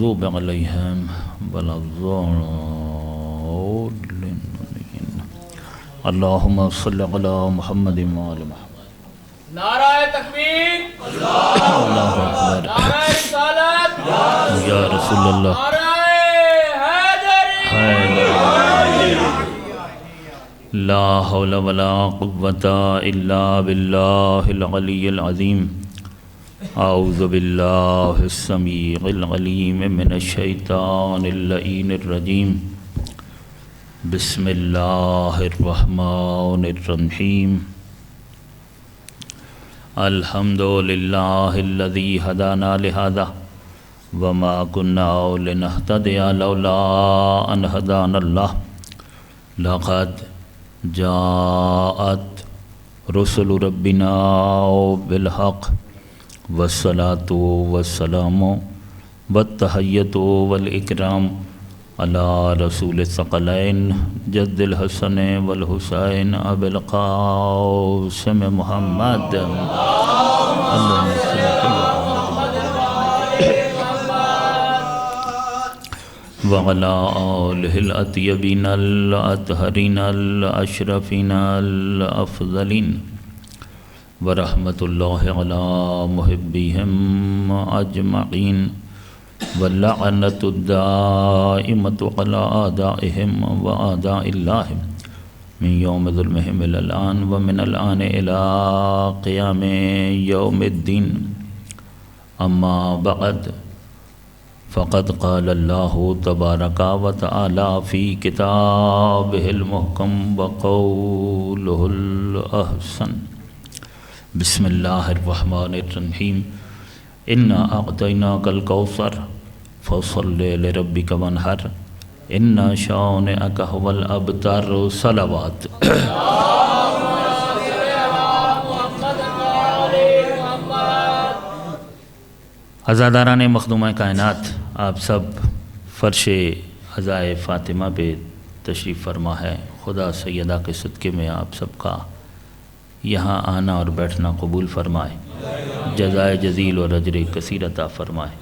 المغضوب علیہم ولا الضالین اللہم صلی علی محمد وآل محمد نعرہ تکبیر اللہ اکبر نعرہ رسالت یا رسول اللہ نعرہ حیدری لا حول ولا قوة الا باللہ العلی العظیم اعوذ باللہ السمیع العلیم من الشیطان اللعین الرجیم بسم اللہ الرحمن الرحیم الحمدللہ الذی ہدانا لہذا وما كنا لنهتدي لولا ان هدانا الله لقد جاءت رسل ربنا بالحق والصلاة والسلام والتحیۃ والإکرام على رسول الثقلین جد الحسن والحسین ابی القاسم محمد اللہم صل وعلى آلہ الأطیبین الأطہرین الأشرفین الأفضلین ورحمۃ اللہ علی محبیہم اجمعین واللعنۃ الدائمۃ علی اعدائہم واعداء اللہ من یوم ظلمہم الی الآن ومن الآن الی قیام یوم الدین اما بعد فقد قال اللہ تبارک و تعالی فی کتابہ المحکم وقولہ الاحسن بسم اللہ الرحمن الرحیم انا اعطیناک الکوثر فصل لربک وانحر ان شانئک ھو الابتر صلوات عزاداران مخدومہ کائنات، آپ سب فرش عزائے فاطمہ پہ تشریف فرما ہے۔ خدا سیدہ کے صدقے میں آپ سب کا یہاں آنا اور بیٹھنا قبول فرمائے، جزائے جزیل اور اجر کثیر عطا فرمائے۔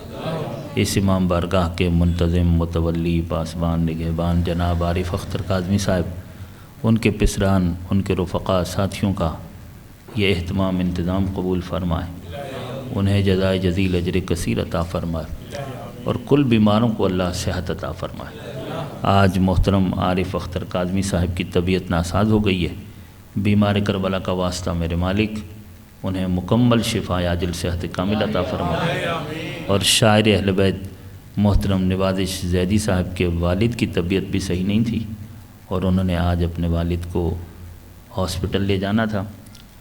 اس امام بارگاہ کے منتظم متولی پاسبان نگہبان جناب عارف اختر کاظمی صاحب، ان کے پسران، ان کے رفقا ساتھیوں کا یہ اہتمام انتظام قبول فرمائے، انہیں جزائے جزیل اجر کثیر عطا فرمائے اور کل بیماروں کو اللہ صحت عطا فرمائے۔ آج محترم عارف اختر کاظمی صاحب کی طبیعت ناساز ہو گئی ہے، بیمار کربلا کا واسطہ میرے مالک انہیں مکمل شفا عاجل صحت کامل عطا فرمائے۔ اور شاعر اہل بیت محترم نوازش زیدی صاحب کے والد کی طبیعت بھی صحیح نہیں تھی اور انہوں نے آج اپنے والد کو ہاسپٹل لے جانا تھا،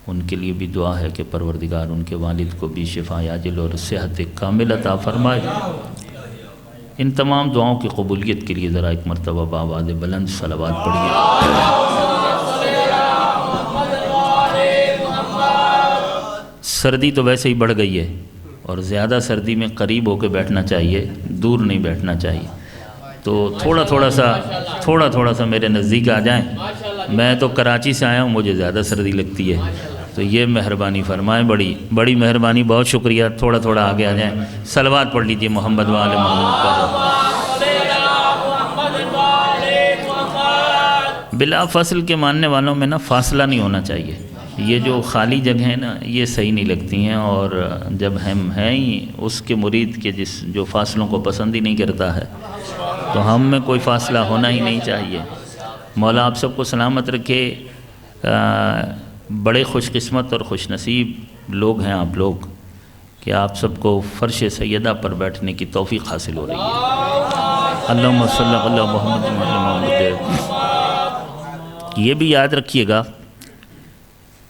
ان کے لیے بھی دعا ہے کہ پروردگار ان کے والد کو بھی شفا عاجل اور صحت کامل عطا فرمائے۔ ان تمام دعاؤں کی قبولیت کے لیے ذرا ایک مرتبہ بآواز بلند صلوات پڑھیے۔ سردی تو ویسے ہی بڑھ گئی ہے اور زیادہ سردی میں قریب ہو کے بیٹھنا چاہیے، دور نہیں بیٹھنا چاہیے، تو تھوڑا سا میرے نزدیک آ جائیں۔ میں تو کراچی سے آیا ہوں، مجھے زیادہ سردی لگتی ہے، تو یہ مہربانی فرمائیں، بڑی مہربانی، بہت شکریہ۔ تھوڑا آگے آ جائیں، صلوات پڑھ لیجئے محمد وآل محمد پر۔ بلا فصل کے ماننے والوں میں نا فاصلہ نہیں ہونا چاہیے، یہ جو خالی جگہ ہیں نا یہ صحیح نہیں لگتی ہیں، اور جب ہم ہیں ہی اس کے مرید کے جو فاصلوں کو پسند ہی نہیں کرتا ہے تو ہم میں کوئی فاصلہ ہونا ہی نہیں چاہیے۔ مولا آپ سب کو سلامت رکھے۔ بڑے خوش قسمت اور خوش نصیب لوگ ہیں آپ لوگ کہ آپ سب کو فرش سیدہ پر بیٹھنے کی توفیق حاصل ہو رہی ہے۔ اللہم صلی علی محمد محمد۔ یہ بھی یاد رکھیے گا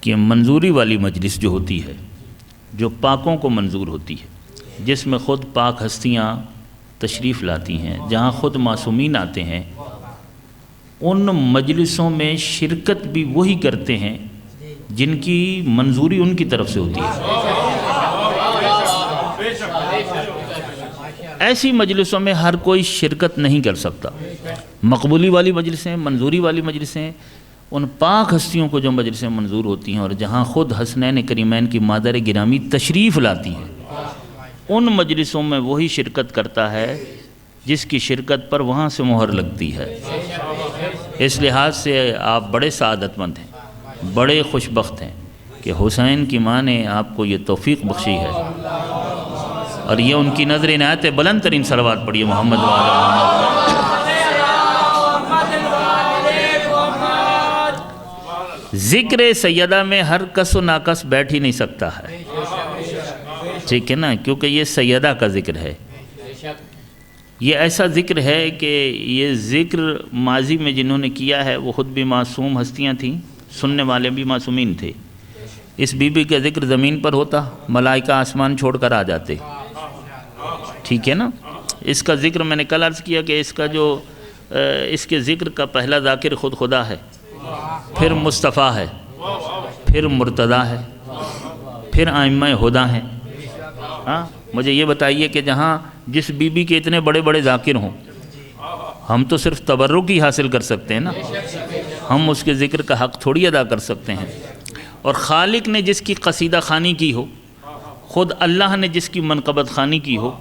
کہ منظوری والی مجلس جو ہوتی ہے، جو پاکوں کو منظور ہوتی ہے، جس میں خود پاک ہستیاں تشریف لاتی ہیں، جہاں خود معصومین آتے ہیں، ان مجلسوں میں شرکت بھی وہی کرتے ہیں جن کی منظوری ان کی طرف سے ہوتی ہے۔ ایسی مجلسوں میں ہر کوئی شرکت نہیں کر سکتا۔ مقبولی والی مجلسیں، منظوری والی مجلسیں، ان پاک ہستیوں کو جو مجلسیں منظور ہوتی ہیں اور جہاں خود حسنین کریمین کی مادر گرامی تشریف لاتی ہیں، ان مجلسوں میں وہی شرکت کرتا ہے جس کی شرکت پر وہاں سے مہر لگتی ہے۔ اس لحاظ سے آپ بڑے سعادت مند ہیں، بڑے خوش بخت ہیں کہ حسین کی ماں نے آپ کو یہ توفیق بخشی ہے، اور یہ ان کی نظر عنایت بلند ترین صلوات پڑھیے محمد وعلی محمد۔ ذکر سیدہ میں ہر کس و ناکس بیٹھ ہی نہیں سکتا ہے، ٹھیک ہے نا، کیونکہ یہ سیدہ کا ذکر ہے۔ یہ ایسا ذکر ہے کہ یہ ذکر ماضی میں جنہوں نے کیا ہے وہ خود بھی معصوم ہستیاں تھیں، سننے والے بھی معصومین تھے۔ اس بی بی کا ذکر زمین پر ہوتا، ملائکہ آسمان چھوڑ کر آ جاتے، ٹھیک ہے نا۔ اس کا ذکر میں نے کل عرض کیا کہ اس کے ذکر کا پہلا ذاکر خود خدا ہے، پھر مصطفیٰ ہے، پھر مرتضیٰ ہے، پھر ائمہ ہدیٰ ہیں۔ ہاں مجھے یہ بتائیے کہ جہاں جس بی بی کے اتنے بڑے بڑے ذاکر ہوں، ہم تو صرف تبرک ہی حاصل کر سکتے ہیں نا، ہم اس کے ذکر کا حق تھوڑی ادا کر سکتے ہیں۔ اور خالق نے جس کی قصیدہ خوانی کی ہو، خود اللہ نے جس کی منقبت خوانی کی ہو،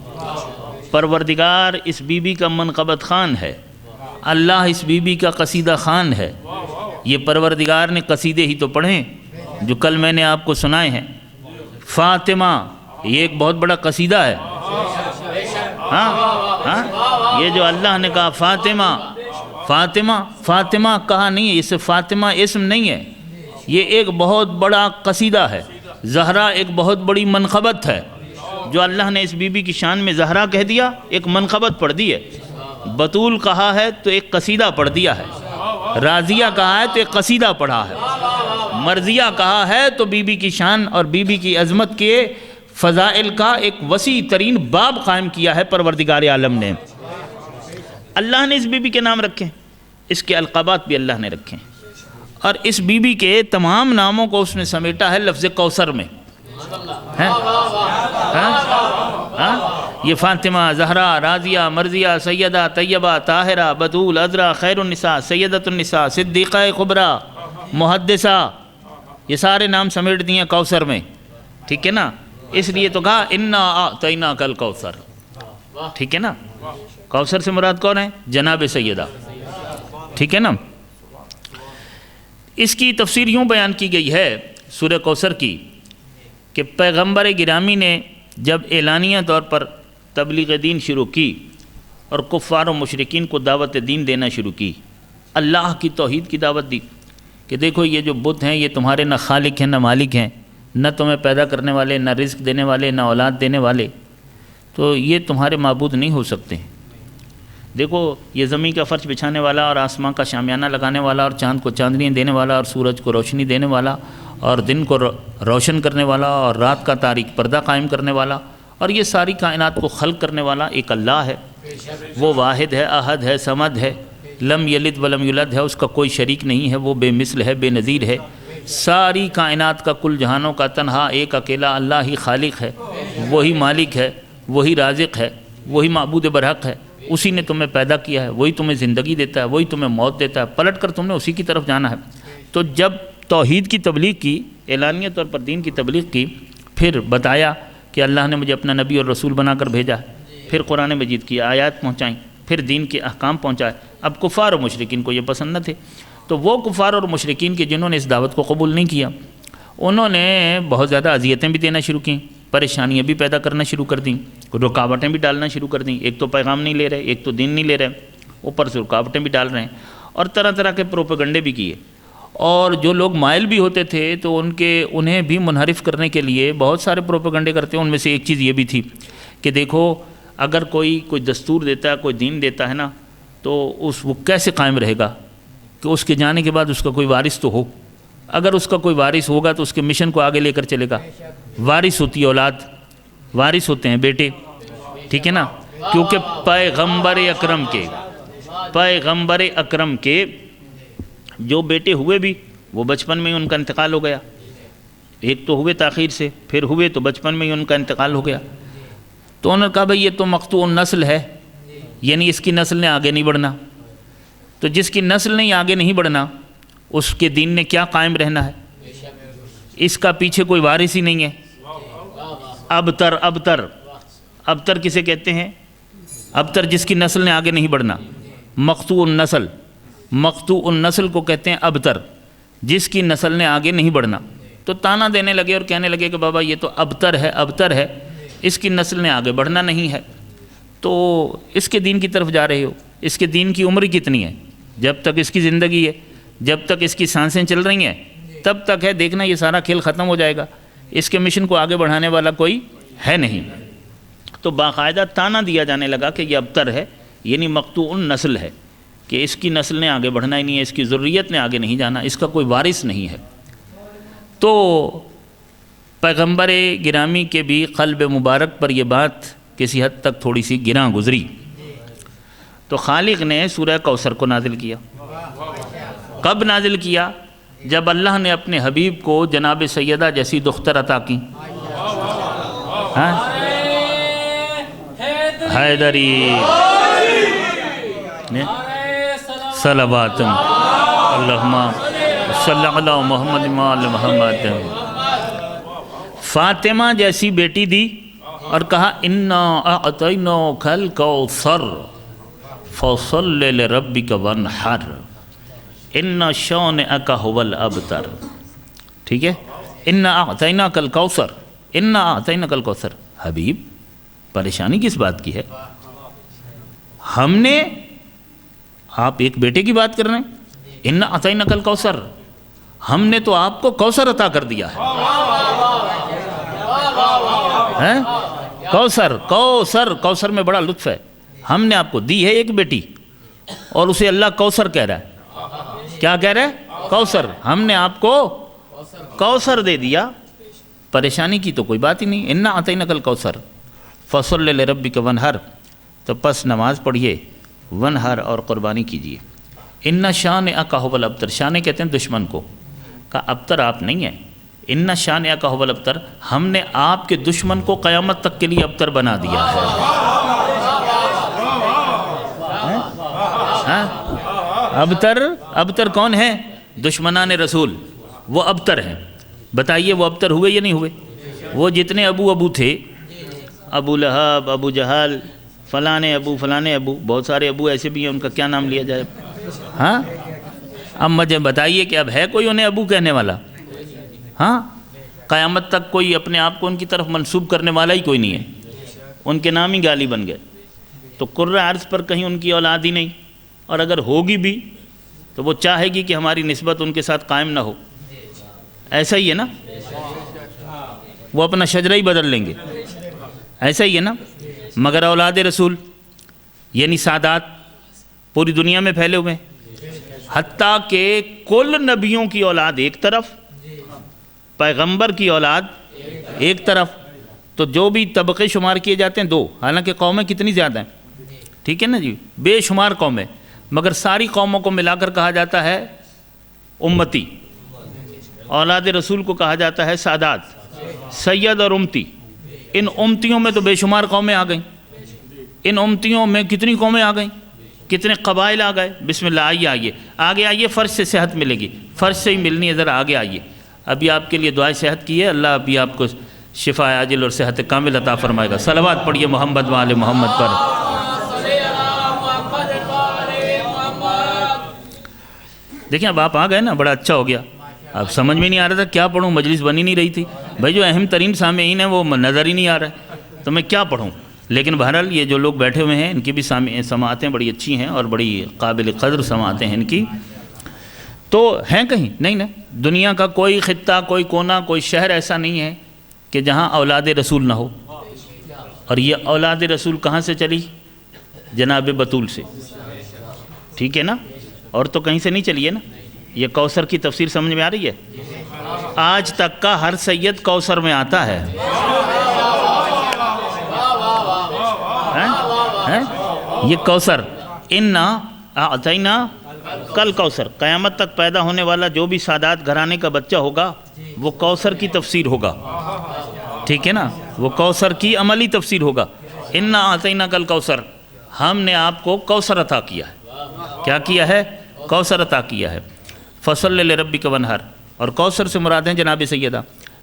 پروردگار اس بی بی کا منقبت خوان ہے، اللہ اس بی بی کا قصیدہ خوان ہے۔ یہ پروردگار نے قصیدے ہی تو پڑھیں جو کل میں نے آپ کو سنائے ہیں۔ فاطمہ یہ ایک بہت بڑا قصیدہ ہے، یہ جو اللہ نے کہا فاطمہ فاطمہ فاطمہ کہا نہیں ہے، اسے فاطمہ اسم نہیں ہے، یہ ایک بہت بڑا قصیدہ ہے۔ زہرا ایک بہت بڑی منقبت ہے، جو اللہ نے اس بی بی کی شان میں زہرا کہہ دیا، ایک منقبت پڑھ دی ہے۔ بطول کہا ہے تو ایک قصیدہ پڑھ دیا ہے، راضیہ کہا ہے تو ایک قصیدہ پڑھا ہے، مرضیہ کہا ہے تو بی بی کی شان اور بی بی کی عظمت کے فضائل کا ایک وسیع ترین باب قائم کیا ہے پروردگار عالم نے۔ اللہ نے اس بی بی کے نام رکھے، اس کے القابات بھی اللہ نے رکھے، اور اس بی بی کے تمام ناموں کو اس نے سمیٹا ہے لفظ کوثر میں۔ یہ فاطمہ، زہرا، راضیہ، مرضیہ، سیدہ، طیبہ، طاہرہ، بتول، عذرا، خیر النساء، سیدۃ النساء، صدیقہ کبریٰ، محدثہ، یہ سارے نام سمیٹ دیے کوثر میں، ٹھیک ہے نا۔ اس لیے تو کہا انا اعطیناک الکوثر، ٹھیک ہے نا۔ کوثر سے مراد کون ہے؟ جناب سیدہ، ٹھیک ہے نا۔ اس کی تفسیر یوں بیان کی گئی ہے سورہ کوثر کی کہ پیغمبر گرامی نے جب اعلانیہ طور پر تبلیغ دین شروع کی اور کفار و مشرکین کو دعوت دین دینا شروع کی، اللہ کی توحید کی دعوت دی کہ دیکھو یہ جو بت ہیں یہ تمہارے نہ خالق ہیں نہ مالک ہیں، نہ تمہیں پیدا کرنے والے، نہ رزق دینے والے، نہ اولاد دینے والے، تو یہ تمہارے معبود نہیں ہو سکتے۔ دیکھو یہ زمین کا فرش بچھانے والا اور آسمان کا شامیانہ لگانے والا اور چاند کو چاندنیاں دینے والا اور سورج کو روشنی دینے والا اور دن کو روشن کرنے والا اور رات کا تاریک پردہ قائم کرنے والا اور یہ ساری کائنات کو خلق کرنے والا ایک اللہ ہے۔ وہ واحد ہے، احد ہے، صمد ہے، لم یلد ولم یولد ہے، اس کا کوئی شریک نہیں ہے، وہ بے مثل ہے، بے نظیر ہے۔ ساری کائنات کا، کل جہانوں کا تنہا ایک اکیلا اللہ ہی خالق ہے، وہی مالک ہے، وہی رازق ہے، وہی معبود برحق ہے، اسی نے تمہیں پیدا کیا ہے، وہی تمہیں زندگی دیتا ہے، وہی تمہیں موت دیتا ہے، پلٹ کر تم نے اسی کی طرف جانا ہے۔ تو جب توحید کی تبلیغ کی، اعلانیہ طور پر دین کی تبلیغ کی، پھر بتایا کہ اللہ نے مجھے اپنا نبی اور رسول بنا کر بھیجا ہے، پھر قرآن مجید کی آیات پہنچائیں، پھر دین کے احکام پہنچائے۔ اب کفار و مشرکین کو یہ پسند نہ تھے، تو وہ کفار اور مشرکین کے جنہوں نے اس دعوت کو قبول نہیں کیا، انہوں نے بہت زیادہ اذیتیں بھی دینا شروع کیں، پریشانیاں بھی پیدا کرنا شروع کر دیں، رکاوٹیں بھی ڈالنا شروع کر دیں۔ ایک تو پیغام نہیں لے رہے، ایک تو دین نہیں لے رہے، اوپر سے رکاوٹیں بھی ڈال رہے ہیں، اور طرح طرح کے پروپیگنڈے بھی کیے۔ اور جو لوگ مائل بھی ہوتے تھے تو انہیں بھی منحرف کرنے کے لیے بہت سارے پروپیگنڈے کرتے ہیں۔ ان میں سے ایک چیز یہ بھی تھی کہ دیکھو اگر کوئی دستور دیتا ہے، کوئی دین دیتا ہے نا، تو وہ کیسے قائم رہے گا کہ اس کے جانے کے بعد اس کا کوئی وارث تو ہو۔ اگر اس کا کوئی وارث ہوگا تو اس کے مشن کو آگے لے کر چلے گا۔ وارث ہوتی ہے اولاد، وارث ہوتے ہیں بیٹے، ٹھیک ہے نا، کیونکہ پیغمبر اکرم کے جو بیٹے ہوئے بھی وہ بچپن میں ہی ان کا انتقال ہو گیا۔ ایک تو ہوئے تاخیر سے، پھر ہوئے تو بچپن میں ہی ان کا انتقال ہو گیا۔ تو انہوں نے کہا بھئی یہ تو مقطوع نسل ہے، یعنی اس کی نسل نے آگے نہیں بڑھنا۔ تو جس کی نسل نے آگے نہیں بڑھنا، اس کے دین نے کیا قائم رہنا ہے؟ اس کا پیچھے کوئی وارث ہی نہیں ہے۔ ابتر کسے کہتے ہیں؟ ابتر جس کی نسل نے آگے نہیں بڑھنا، مقطوع النسل، مقطوع النسل کو کہتے ہیں ابتر، جس کی نسل نے آگے نہیں بڑھنا۔ تو تانا دینے لگے اور کہنے لگے کہ بابا یہ تو ابتر ہے، ابتر ہے، اس کی نسل نے آگے بڑھنا نہیں ہے، تو اس کے دین کی طرف جا رہے ہو، اس کے دین کی عمر کتنی ہے؟ جب تک اس کی زندگی ہے، جب تک اس کی سانسیں چل رہی ہیں تب تک ہے، دیکھنا یہ سارا کھیل ختم ہو جائے گا، اس کے مشن کو آگے بڑھانے والا کوئی ہے نہیں۔ تو باقاعدہ تانا دیا جانے لگا کہ یہ ابتر ہے، یعنی مقطوع النسل ہے، کہ اس کی نسل نے آگے بڑھنا ہی نہیں ہے، اس کی ذریت نے آگے نہیں جانا، اس کا کوئی وارث نہیں ہے۔ تو پیغمبر گرامی کے بھی قلب مبارک پر یہ بات کسی حد تک تھوڑی سی گراں گزری، تو خالق نے سورہ کوثر کو نازل کیا۔ کب نازل کیا؟ جب اللہ نے اپنے حبیب کو جناب سیدہ جیسی دختر عطا کی، حیدری صلوات اللہم صلی علی محمد وآل محمد، فاطمہ جیسی بیٹی دی اور کہا انا اعطیناک الکوثر فصل لربک وانحر ان شانئک ھو الابتر۔ ٹھیک ہے، انا اعطیناک الکوثر، انا اعطیناک الکوثر، حبیب پریشانی کس بات کی ہے؟ ہم نے، آپ ایک بیٹے کی بات کر رہے ہیں، انا اعطیناک الکوثر، ہم نے تو آپ کو کوثر عطا کر دیا ہے۔ کوثر، کوثر، کوثر میں بڑا لطف ہے، ہم نے آپ کو دی ہے ایک بیٹی اور اسے اللہ کوثر کہہ رہا ہے۔ کیا کہہ رہا ہے؟ کوثر، ہم نے آپ کو کوثر دے دیا، پریشانی کی تو کوئی بات ہی نہیں۔ انا اعطیناک الکوثر فصل لربک وانحر، تو پس نماز پڑھیے، ونحر اور قربانی کیجیے۔ ان شانئک ھو الابتر، شانے کہتے ہیں دشمن کو، کہا ابتر آپ نہیں ہیں، ان شانئک ھو الابتر، ہم نے آپ کے دشمن کو قیامت تک کے لیے ابتر بنا دیا ہے۔ ابتر، ابتر کون ہے؟ دشمنان رسول، وہ ابتر ہیں۔ بتائیے وہ ابتر ہوئے یا نہیں ہوئے؟ وہ جتنے ابو تھے، ابو لہب، ابو جہل، فلانے ابو، فلانے ابو، بہت سارے ابو ایسے بھی ہیں، ان کا کیا نام لیا جائے؟ ہاں، اب مجھے بتائیے کہ اب ہے کوئی انہیں ابو کہنے والا؟ ہاں، قیامت تک کوئی اپنے آپ کو ان کی طرف منسوب کرنے والا ہی کوئی نہیں ہے، ان کے نام ہی گالی بن گئے۔ تو قرۂ عرض پر کہیں ان کی اولاد ہی نہیں، اور اگر ہوگی بھی تو وہ چاہے گی کہ ہماری نسبت ان کے ساتھ قائم نہ ہو، ایسا ہی ہے نا، وہ اپنا شجرہ ہی بدل لیں گے، ایسا ہی ہے نا۔ مگر اولاد رسول یعنی سادات پوری دنیا میں پھیلے ہوئے ہیں، حتیٰ کہ کل نبیوں کی اولاد ایک طرف، پیغمبر کی اولاد ایک طرف، تو جو بھی طبقے شمار کیے جاتے ہیں دو، حالانکہ قومیں کتنی زیادہ ہیں، ٹھیک ہے نا جی، بے شمار قومیں، مگر ساری قوموں کو ملا کر کہا جاتا ہے امتی، اولاد رسول کو کہا جاتا ہے سادات، سید اور امتی۔ ان امتیوں میں تو بے شمار قومیں آ گئیں، ان امتیوں میں کتنی قومیں آ گئیں، کتنے قبائل آ گئے۔ بسم اللہ، آئیے آگے آئیے، فرش سے صحت ملے گی، فرش سے ہی ملنی ہے، ذرا آگے آئیے۔ ابھی آپ کے لیے دعائے صحت کی ہے، اللہ ابھی آپ کو شفا عاجل اور صحت کامل عطا فرمائے گا۔ صلوات پڑھیے محمد وآل محمد پر۔ دیکھیں اب آپ آ گئے نا، بڑا اچھا ہو گیا۔ اب سمجھ میں نہیں آ رہا تھا کیا پڑھوں، مجلس بنی نہیں رہی تھی، بھائی جو اہم ترین سامعین ہیں وہ نظر ہی نہیں آ رہا ہے، تو میں کیا پڑھوں۔ لیکن بہرحال یہ جو لوگ بیٹھے ہوئے ہیں ان کی بھی سماعتیں بڑی اچھی ہیں اور بڑی قابل قدر سماعتیں ہیں ان کی، تو ہیں کہیں نہیں نا، دنیا کا کوئی خطہ، کوئی کونا، کوئی شہر ایسا نہیں ہے کہ جہاں اولاد رسول نہ ہو۔ اور یہ اولاد رسول کہاں سے چلی؟ جناب بطول سے، ٹھیک ہے نا، اور تو کہیں سے نہیں چلی ہے نا۔ یہ کوثر کی تفسیر سمجھ میں آ رہی ہے؟ آج تک کا ہر سید کوثر میں آتا ہے، یہ کوثر، انا اعطینا کل کوثر، قیامت تک پیدا ہونے والا جو بھی سادات گھرانے کا بچہ ہوگا وہ کوثر کی تفسیر ہوگا، ٹھیک ہے نا، وہ کوثر کی عملی تفسیر ہوگا۔ انا اعطینا کل کوثر، ہم نے آپ کو کوثر عطا کیا ہے۔ کیا کیا ہے؟ کوثر عطا کیا ہے۔ فصل لربک وانحر، اور کوثر سے مراد ہیں جناب سیدہ،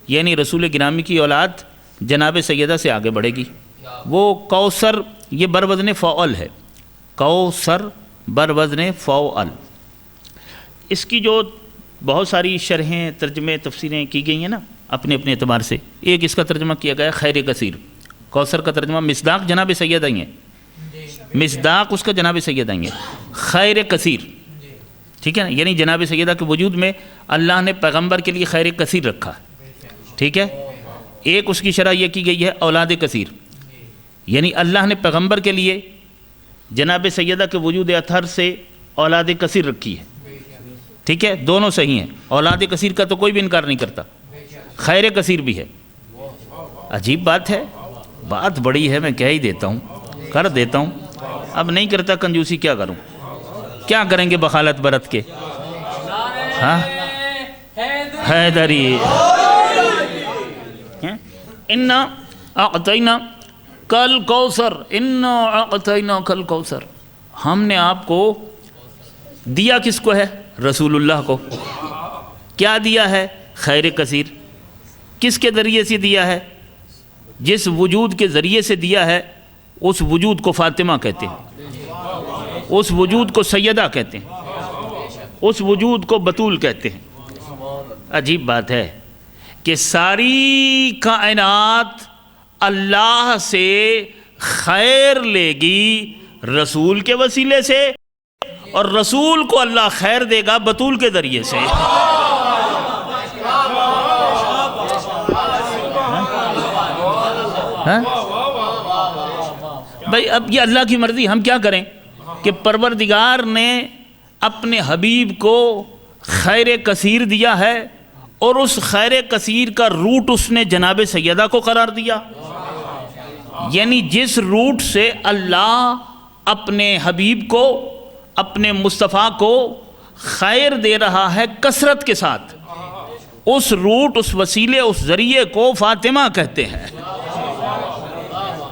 یعنی رسول گرامی کی اولاد جناب سیدہ سے آگے بڑھے گی۔ وہ کوثر یہ بر وزن فعل ہے، کوثر بر وزن فعل۔ اس کی جو بہت ساری شرحیں، ترجمے، تفسیریں کی گئی ہیں نا اپنے اپنے اعتبار سے۔ ایک اس کا ترجمہ کیا گیا ہے خیر کثیر، کوثر کا ترجمہ مصداق جناب سید آئی ہیں، مصداق اس کا جناب سید آئی ہیں، خیر کثیر، ٹھیک ہے نا، یعنی جناب سیدہ کے وجود میں اللہ نے پیغمبر کے لیے خیر کثیر رکھا، ٹھیک ہے۔ ایک اس کی شرح یہ کی گئی ہے اولاد کثیر، یعنی اللہ نے پیغمبر کے لیے جناب سیدہ کے وجود اطہر سے اولاد کثیر رکھی ہے، ٹھیک ہے، دونوں صحیح ہیں، اولاد کثیر کا تو کوئی بھی انکار نہیں کرتا، خیر کثیر بھی ہے۔ عجیب بات ہے، بات بڑی ہے، میں کہہ ہی دیتا ہوں، کر دیتا ہوں، اب نہیں کرتا کنجوسی کیا کروں، کیا کریں گے بخالت برت کے، ہاں حیدری انا اعطینا کل کوثر، انا اعطینا کل کوثر، ہم نے آپ کو دیا، کس کو ہے؟ رسول اللہ کو۔ کیا دیا ہے؟ خیر کثیر۔ کس کے ذریعے سے دیا ہے؟ جس وجود کے ذریعے سے دیا ہے اس وجود کو فاطمہ کہتے ہیں، اس وجود کو سیدہ کہتے ہیں، اس وجود کو بطول کہتے ہیں۔ عجیب بات ہے کہ ساری کائنات اللہ سے خیر لے گی رسول کے وسیلے سے، اور رسول کو اللہ خیر دے گا بطول کے ذریعے سے۔ بھائی اب یہ اللہ کی مرضی، ہم کیا کریں کہ پروردگار نے اپنے حبیب کو خیر کثیر دیا ہے، اور اس خیر کثیر کا روٹ اس نے جناب سیدہ کو قرار دیا، یعنی جس روٹ سے اللہ اپنے حبیب کو، اپنے مصطفیٰ کو خیر دے رہا ہے کثرت کے ساتھ، اس روٹ، اس وسیلے، اس ذریعے کو فاطمہ کہتے ہیں۔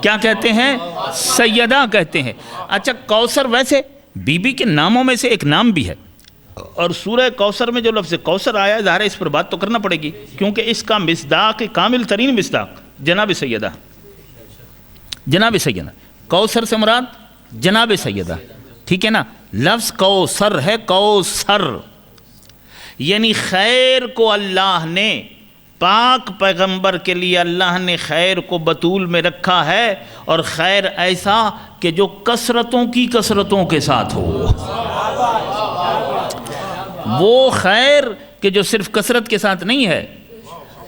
کیا کہتے ہیں؟ سیدہ کہتے ہیں۔ اچھا، کوثر ویسے بی بی کے ناموں میں سے ایک نام بھی ہے، اور سورہ کوثر میں جو لفظ کوثر آیا ہے، ظاہر ہے اس پر بات تو کرنا پڑے گی، کیونکہ اس کا مصداق، کامل ترین مصداق جناب سیدہ، جناب سیدہ، کوثر سے مراد جناب سیدہ، ٹھیک ہے نا۔ لفظ کوثر ہے، کوثر، یعنی خیر کو اللہ نے، پاک پیغمبر کے لیے اللہ نے خیر کو بطول میں رکھا ہے، اور خیر ایسا کہ جو کثرتوں کی کثرتوں کے ساتھ ہو، وہ خیر کہ جو صرف کثرت کے ساتھ نہیں ہے،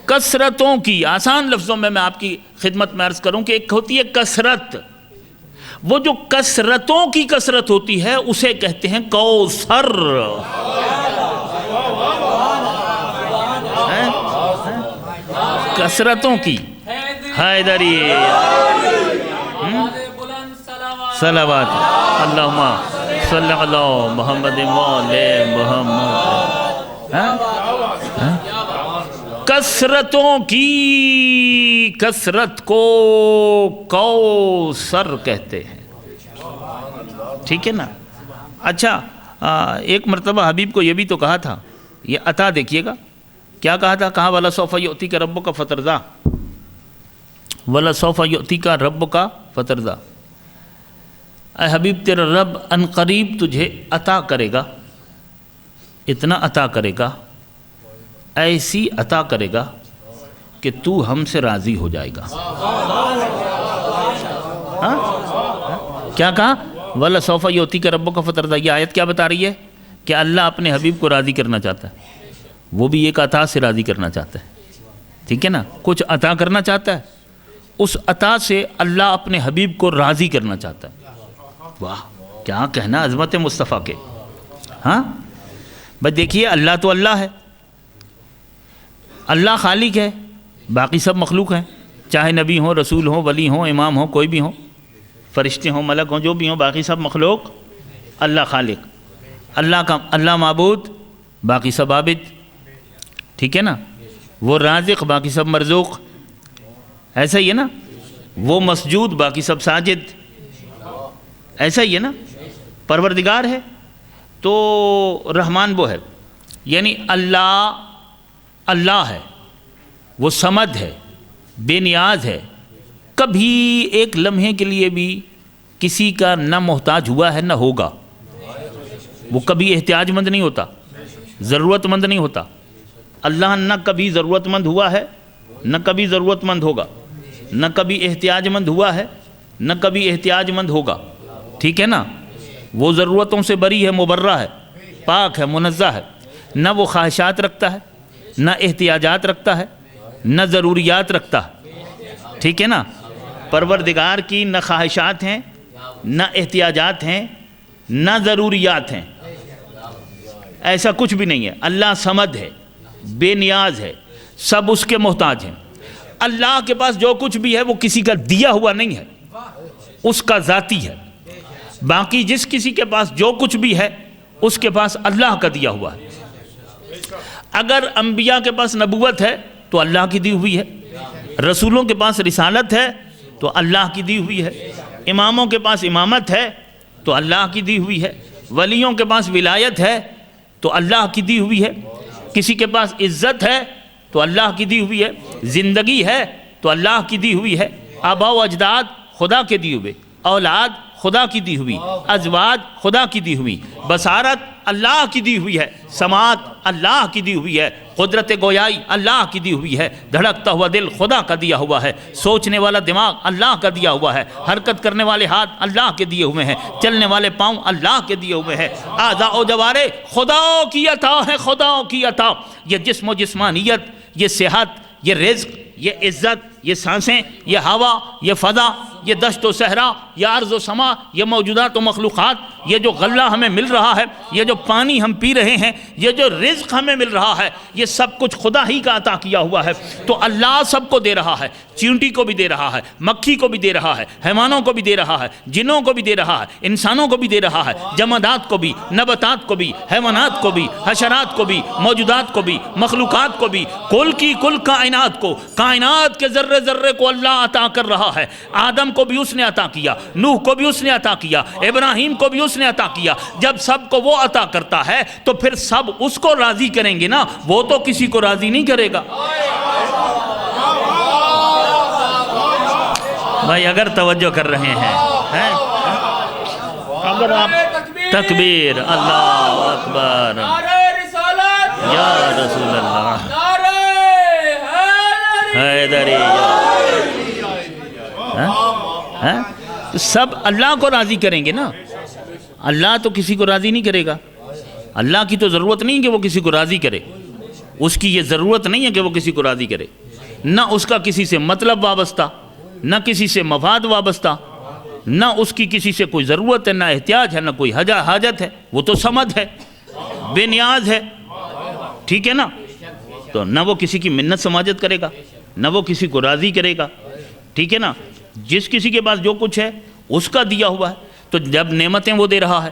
کثرتوں کی، آسان لفظوں میں آپ کی خدمت میں عرض کروں کہ ایک ہوتی ہے کثرت، وہ جو کثرتوں کی کثرت ہوتی ہے اسے کہتے ہیں کوثر۔ کثرتوں کی حیدری صلوات اللہم صلی اللہ محمد مولا محمد، کثرتوں کی کثرت کو کوثر کہتے ہیں، ٹھیک ہے نا۔ اچھا، ایک مرتبہ حبیب کو یہ بھی تو کہا تھا، یہ عطا دیکھیے گا کیا کہا تھا، کہا وَلَسَوْفَ يُؤْتِكَ رَبُّكَ فَتَرْضَىٰ، وَلَسَوْفَ يُؤْتِكَ رَبُّكَ فَتَرْضَىٰ، اے حبیب تیرا رب ان قریب تجھے عطا کرے گا، اتنا عطا کرے گا، ایسی عطا کرے گا کہ تو ہم سے راضی ہو جائے گا۔ کیا کہا؟ وَلَسَوْفَ يُؤْتِكَ رَبُّكَ فَتَرْضَىٰ، یہ آیت کیا بتا رہی ہے کہ اللہ اپنے حبیب کو راضی کرنا چاہتا ہے، وہ بھی ایک عطا سے راضی کرنا چاہتا ہے، ٹھیک ہے نا، کچھ عطا کرنا چاہتا ہے، اس عطا سے اللہ اپنے حبیب کو راضی کرنا چاہتا ہے۔ واہ، کیا کہنا عظمت مصطفیٰ کے، ہاں بس دیکھیے، اللہ تو اللہ ہے، اللہ خالق ہے، باقی سب مخلوق ہیں، چاہے نبی ہوں، رسول ہوں، ولی ہوں، امام ہوں، کوئی بھی ہوں، فرشتے ہوں، ملک ہوں، جو بھی ہوں، باقی سب مخلوق، اللہ خالق، اللہ معبود، باقی سب عابد، ٹھیک ہے نا، وہ رازق، باقی سب مرزوق، ایسا ہی ہے نا، وہ مسجود، باقی سب ساجد، ایسا ہی ہے نا، پروردگار ہے تو رحمان وہ ہے، یعنی اللہ ہے، وہ صمد ہے، بے نیاز ہے، کبھی ایک لمحے کے لیے بھی کسی کا نہ محتاج ہوا ہے نہ ہوگا، وہ کبھی احتیاج مند نہیں ہوتا، ضرورت مند نہیں ہوتا۔ اللہ نہ کبھی ضرورت مند ہوا ہے نہ کبھی ضرورت مند ہوگا، نہ کبھی احتیاج مند ہوا ہے نہ کبھی احتیاج مند ہوگا، ٹھیک ہے نا؟ وہ ضرورتوں سے بری ہے، مبرہ ہے، پاک ہے، منزہ ہے، نہ وہ خواہشات رکھتا ہے نہ احتیاجات رکھتا ہے نہ ضروریات رکھتا ہے، ٹھیک ہے نا؟ پروردگار کی نہ خواہشات ہیں نہ احتیاجات ہیں نہ ضروریات ہیں، ایسا کچھ بھی نہیں ہے۔ اللہ صمد ہے، بے نیاز ہے، سب اس کے محتاج ہیں۔ اللہ کے پاس جو کچھ بھی ہے وہ کسی کا دیا ہوا نہیں ہے، اس کا ذاتی ہے۔ باقی جس کسی کے پاس جو کچھ بھی ہے اس کے پاس اللہ کا دیا ہوا ہے۔ اگر انبیاء کے پاس نبوت ہے تو اللہ کی دی ہوئی ہے، رسولوں کے پاس رسالت ہے تو اللہ کی دی ہوئی ہے، اماموں کے پاس امامت ہے تو اللہ کی دی ہوئی ہے، ولیوں کے پاس ولایت ہے تو اللہ کی دی ہوئی ہے، کسی کے پاس عزت ہے تو اللہ کی دی ہوئی ہے، زندگی ہے تو اللہ کی دی ہوئی ہے، آباء و اجداد خدا کے دی ہوئے، اولاد خدا کی دی ہوئی، ازواج خدا کی دی ہوئی، بصارت اللہ کی دی ہوئی ہے، سماعت اللہ کی دی ہوئی ہے، قدرت گویائی اللہ کی دی ہوئی ہے، دھڑکتا ہوا دل خدا کا دیا ہوا ہے، سوچنے والا دماغ اللہ کا دیا ہوا ہے، حرکت کرنے والے ہاتھ اللہ کے دیے ہوئے ہیں، چلنے والے پاؤں اللہ کے دیے ہوئے ہیں، اعضاء و جوارے خدا کی عطا ہے، خدا کی عطا۔ یہ جسم و جسمانیت، یہ صحت، یہ رزق، یہ عزت، یہ سانسیں، یہ ہوا، یہ فضا، یہ دشت و صحرا، یہ عرض و سما، یہ موجودات و مخلوقات، یہ جو غلہ ہمیں مل رہا ہے، یہ جو پانی ہم پی رہے ہیں، یہ جو رزق ہمیں مل رہا ہے، یہ سب کچھ خدا ہی کا عطا کیا ہوا ہے۔ تو اللہ سب کو دے رہا ہے، چیونٹی کو بھی دے رہا ہے، مکھی کو بھی دے رہا ہے، حیوانوں کو بھی دے رہا ہے، جنوں کو بھی دے رہا ہے، انسانوں کو بھی دے رہا ہے، جمادات کو بھی، نباتات کو بھی، حیوانات کو بھی، حشرات کو بھی، موجودات کو بھی، مخلوقات کو بھی، کل کی کل کائنات کو، کائنات کے ذرے ذرے کو اللہ عطا کر رہا ہے۔ آدم کو بھی اس نے عطا کیا، نوح کو بھی اس نے عطا کیا، ابراہیم کو بھی اس نے عطا کیا۔ جب سب کو وہ عطا کرتا ہے تو پھر سب اس کو راضی کریں گے نا، وہ تو کسی کو راضی نہیں کرے گا۔ بھائی اگر توجہ کر رہے ہیں اگر آپ تکبیر، اللہ اکبر، نعرہ رسالت، یا رسول اللہ، نعرہ حیدری، تو سب اللہ کو راضی کریں گے نا۔ اللہ تو کسی کو راضی نہیں کرے گا، اللہ کی تو ضرورت نہیں کہ وہ کسی کو راضی کرے، اس کی یہ ضرورت نہیں ہے کہ وہ کسی کو راضی کرے، نہ اس کا کسی سے مطلب وابستہ، نہ کسی سے مفاد وابستہ، نہ اس کی کسی سے کوئی ضرورت ہے، نہ احتیاج ہے، نہ کوئی حاجت ہے، وہ تو صمد ہے، بے نیاز ہے، ٹھیک ہے نا؟ تو نہ وہ کسی کی منت سماجت کرے گا، نہ وہ کسی کو راضی کرے گا، ٹھیک ہے نا؟ جس کسی کے پاس جو کچھ ہے اس کا دیا ہوا ہے، تو جب نعمتیں وہ دے رہا ہے،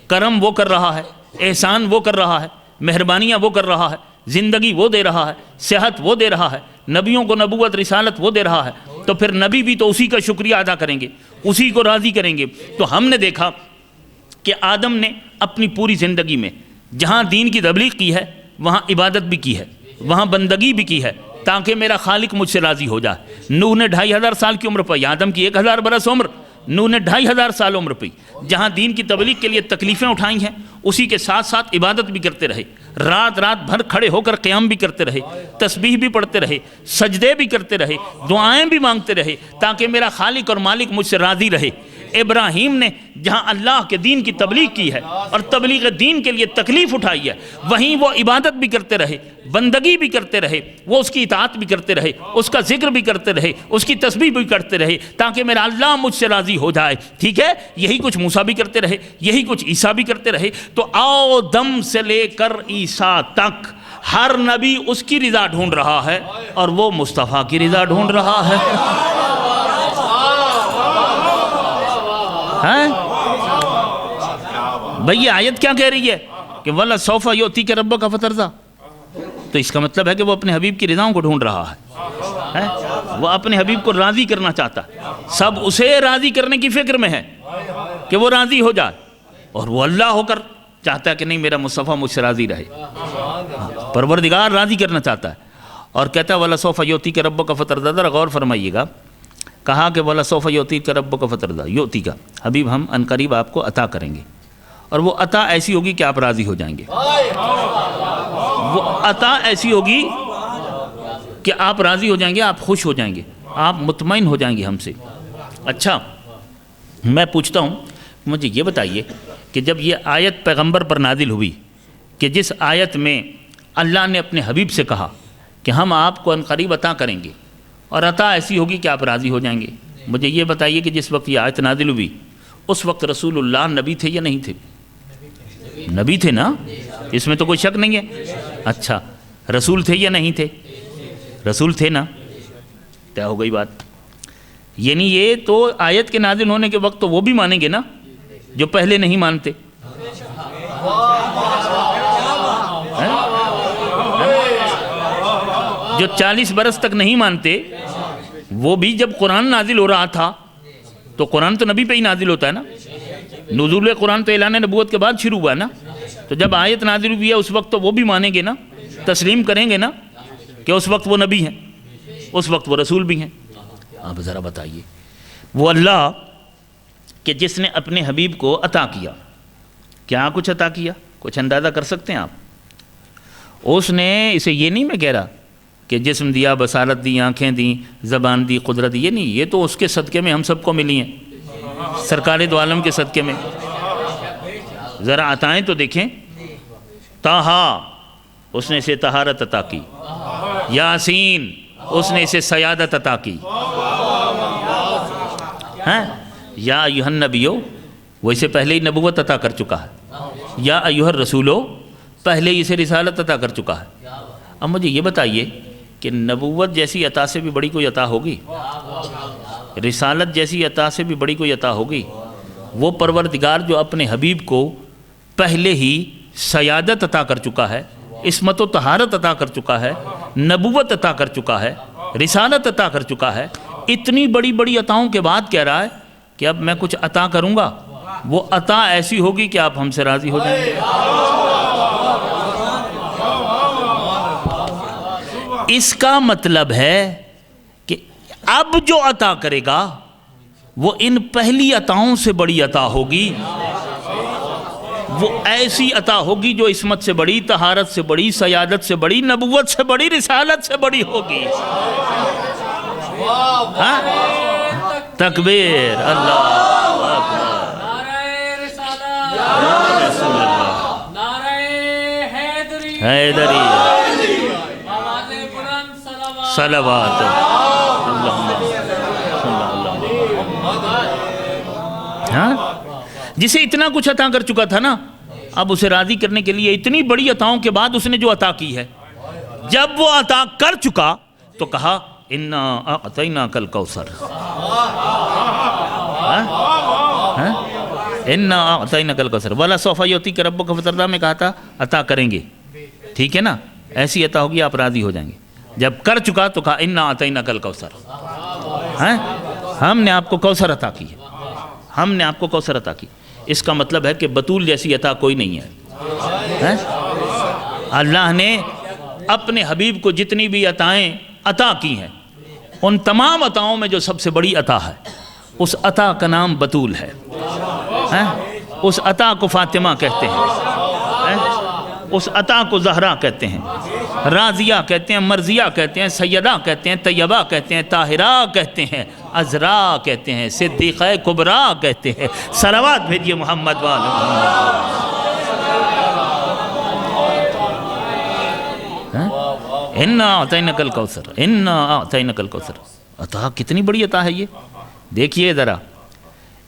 کرم وہ کر رہا ہے، احسان وہ کر رہا ہے، مہربانیاں وہ کر رہا ہے، زندگی وہ دے رہا ہے، صحت وہ دے رہا ہے، نبیوں کو نبوت رسالت وہ دے رہا ہے، تو پھر نبی بھی تو اسی کا شکریہ ادا کریں گے، اسی کو راضی کریں گے۔ تو ہم نے دیکھا کہ آدم نے اپنی پوری زندگی میں جہاں دین کی تبلیغ کی ہے وہاں عبادت بھی کی ہے، وہاں بندگی بھی کی ہے، تاکہ میرا خالق مجھ سے راضی ہو جائے۔ نوح نے 2500 سال کی عمر پائی، آدم کی 1000 برس عمر، نوح نے 2500 سال عمر پائی۔ جہاں دین کی تبلیغ کے لیے تکلیفیں اٹھائی ہیں اسی کے ساتھ ساتھ عبادت بھی کرتے رہے، رات رات بھر کھڑے ہو کر قیام بھی کرتے رہے، تسبیح بھی پڑھتے رہے، سجدے بھی کرتے رہے، دعائیں بھی مانگتے رہے، تاکہ میرا خالق اور مالک مجھ سے راضی رہے۔ ابراہیم نے جہاں اللہ کے دین کی تبلیغ کی ہے اور تبلیغ دین کے لیے تکلیف اٹھائی ہے، وہیں وہ عبادت بھی کرتے رہے، بندگی بھی کرتے رہے، وہ اس کی اطاعت بھی کرتے رہے، اس کا ذکر بھی کرتے رہے، اس کی تسبیح بھی کرتے رہے، تاکہ میرا اللہ مجھ سے راضی ہو جائے، ٹھیک ہے؟ یہی کچھ موسیٰ بھی کرتے رہے، یہی کچھ عیسیٰ بھی کرتے رہے۔ تو آدم سے لے کر عیسیٰ تک ہر نبی اس کی رضا ڈھونڈ رہا ہے اور وہ مصطفیٰ کی رضا ڈھونڈ رہا ہے۔ بھئی یہ آیت کیا کہہ رہی ہے کہ وَلَا سَوْفَ يُؤْتِيكَ رَبُّكَ فَتَرْضَىٰ، تو اس کا مطلب ہے کہ وہ اپنے حبیب کی رضاؤں کو ڈھونڈ رہا ہے، وہ اپنے حبیب کو راضی کرنا چاہتا ہے، سب اسے راضی کرنے کی فکر میں ہے کہ وہ راضی ہو جائے، اور وہ اللہ ہو کر چاہتا ہے کہ نہیں میرا مصطفیٰ مجھ سے راضی رہے، پروردگار راضی کرنا چاہتا ہے، اور کہتا ہے وَلَا سَوْفَ يُؤْتِيكَ رَبُّكَ فَتَرْضَىٰ۔ ذرا غور فرمائیے گا، کہا کہ بولا سوف یوتی کا رب کا فتردہ یوتی کا، حبیب ہم عنقریب آپ کو عطا کریں گے، اور وہ عطا ایسی ہوگی کہ آپ راضی ہو جائیں گے، وہ عطا ایسی ہوگی کہ آپ راضی ہو جائیں گے، آپ خوش ہو جائیں گے، آپ مطمئن ہو جائیں گے ہم سے۔ اچھا میں پوچھتا ہوں، مجھے یہ بتائیے کہ جب یہ آیت پیغمبر پر نازل ہوئی کہ جس آیت میں اللہ نے اپنے حبیب سے کہا کہ ہم آپ کو عنقریب عطا کریں گے اور عطا ایسی ہوگی کہ آپ راضی ہو جائیں گے، مجھے یہ بتائیے کہ جس وقت یہ آیت نازل ہوئی اس وقت رسول اللہ نبی تھے یا نہیں تھے؟ نبی تھے نا، اس میں تو کوئی شک نہیں ہے۔ اچھا رسول تھے یا نہیں تھے؟ رسول تھے نا، طے ہو گئی بات۔ یعنی یہ تو آیت کے نازل ہونے کے وقت تو وہ بھی مانیں گے نا جو پہلے نہیں مانتے۔ جو 40 برس تک نہیں مانتے وہ بھی جب قرآن نازل ہو رہا تھا تو قرآن تو نبی پہ ہی نازل ہوتا ہے نا، نزول قرآن تو اعلان نبوت کے بعد شروع ہوا نا، تو جب آیت نازل ہوئی ہے اس وقت تو وہ بھی مانیں گے نا، تسلیم کریں گے نا کہ اس وقت وہ نبی ہیں، اس وقت وہ رسول بھی ہیں۔ آپ ذرا بتائیے، وہ اللہ کہ جس نے اپنے حبیب کو عطا کیا، کیا کچھ عطا کیا؟ کچھ اندازہ کر سکتے ہیں آپ؟ اس نے اسے یہ نہیں میں کہہ رہا کہ جسم دیا، بصارت دی، آنکھیں دیں، زبان دی، قدرت دی، یہ نہیں، یہ تو اس کے صدقے میں ہم سب کو ملی ہیں، سرکار دو عالم کے صدقے میں۔ ذرا عطائیں تو دیکھیں، طٰہٰ اس نے اسے طہارت عطا کی، یاسین اس نے اسے سیادت عطا کی، یا ایھا النبیو وہ اسے پہلے ہی نبوت عطا کر چکا ہے، یا ایھا الرسولو پہلے ہی اسے رسالت عطا کر چکا ہے۔ اب مجھے یہ بتائیے کہ نبوت جیسی عطا سے بھی بڑی کوئی عطا ہوگی؟ رسالت جیسی عطا سے بھی بڑی کوئی عطا ہوگی؟ وہ پروردگار جو اپنے حبیب کو پہلے ہی سیادت عطا کر چکا ہے، عصمت و طہارت عطا کر چکا ہے، نبوت عطا کر چکا ہے، رسالت عطا کر چکا ہے، اتنی بڑی بڑی عطاؤں کے بعد کہہ رہا ہے کہ اب میں کچھ عطا کروں گا، وہ عطا ایسی ہوگی کہ آپ ہم سے راضی ہو جائیں گے۔ اس کا مطلب ہے کہ اب جو عطا کرے گا وہ ان پہلی عطاؤں سے بڑی عطا ہوگی، وہ ایسی عطا ہوگی جو عصمت سے بڑی، طہارت سے بڑی، سیادت سے بڑی، نبوت سے بڑی، رسالت سے بڑی ہوگی۔ تکبیر، اللہ اکبر، نعرہ رسالت، یا رسول اللہ، نعرہ حیدری، حیدری، آواز بلند صلوات، صلوات، ہاں جسے اتنا کچھ عطا کر چکا تھا نا، اب اسے راضی کرنے کے لیے اتنی بڑی عطاؤں کے بعد اس نے جو عطا کی ہے، جب وہ عطا کر چکا تو کہا انا اعطیناک الکوثر، انا اعطیناک الکوثر ولا سوف یعطیک ربک فترضی میں کہا تھا عطا کریں گے، ٹھیک ہے نا، ایسی عطا ہوگی آپ راضی ہو جائیں گے۔ جب کر چکا تو کہا انا اعطیناک الکوثر، ہم نے آپ کو کوثر عطا کی ہے، ہم نے آپ کو کوثر عطا کی۔ اس کا مطلب ہے کہ بطول جیسی عطا کوئی نہیں ہے۔ اللہ نے اپنے حبیب کو جتنی بھی عطائیں عطا کی ہیں، ان تمام عطاؤں میں جو سب سے بڑی عطا ہے اس عطا کا نام بطول ہے۔ اس عطا کو فاطمہ کہتے ہیں، اس عطا کو زہرا کہتے ہیں، راضیہ کہتے ہیں، مرضیہ کہتے ہیں، سیدہ کہتے ہیں، طیبہ کہتے ہیں، طاہرہ کہتے ہیں، عذرا کہتے ہیں، صدیقہ کبریٰ کہتے ہیں۔ صلوات بھیجیے محمد والے۔ انا اعطیناک الکوثر، انا اعطیناک الکوثر، عطا کتنی بڑی عطا ہے یہ۔ دیکھیے ذرا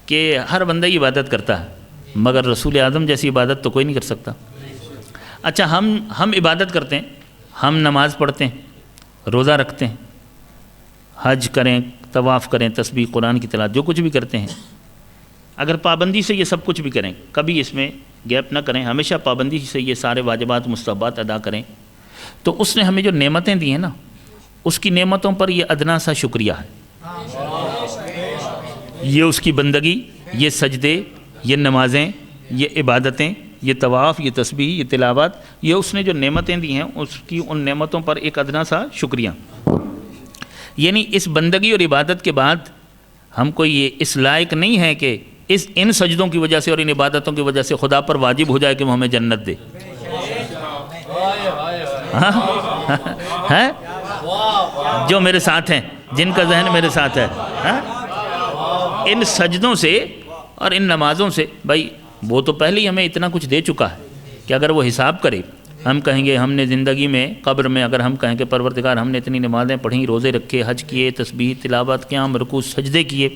کہ ہر بندہ عبادت کرتا ہے مگر رسول اعظم جیسی عبادت تو کوئی نہیں کر سکتا۔ اچھا ہم عبادت کرتے ہیں، ہم نماز پڑھتے ہیں، روزہ رکھتے ہیں، حج کریں، طواف کریں، تسبیح، قرآن کی تلاوت، جو کچھ بھی کرتے ہیں، اگر پابندی سے یہ سب کچھ بھی کریں، کبھی اس میں گیپ نہ کریں، ہمیشہ پابندی سے یہ سارے واجبات مستحبات ادا کریں، تو اس نے ہمیں جو نعمتیں دی ہیں نا، اس کی نعمتوں پر یہ ادنا سا شکریہ ہے۔ یہ اس کی بندگی، یہ سجدے، یہ نمازیں، یہ عبادتیں، یہ طواف، یہ تسبیح، یہ تلاوت، یہ اس نے جو نعمتیں دی ہیں اس کی ان نعمتوں پر ایک ادنا سا شکریہ۔ یعنی اس بندگی اور عبادت کے بعد ہم کو یہ اس لائق نہیں ہے کہ ان سجدوں کی وجہ سے اور ان عبادتوں کی وجہ سے خدا پر واجب ہو جائے کہ وہ ہمیں جنت دے. جو میرے ساتھ ہیں، جن کا ذہن میرے ساتھ ہے، ان سجدوں سے اور ان نمازوں سے، بھائی وہ تو پہلے ہی ہمیں اتنا کچھ دے چکا ہے کہ اگر وہ حساب کرے، ہم کہیں گے ہم نے زندگی میں قبر میں اگر ہم کہیں کہ پروردگار ہم نے اتنی نمازیں پڑھیں، روزے رکھے، حج کیے، تسبیح، تلاوت، قیام، رکوع، سجدے کیے،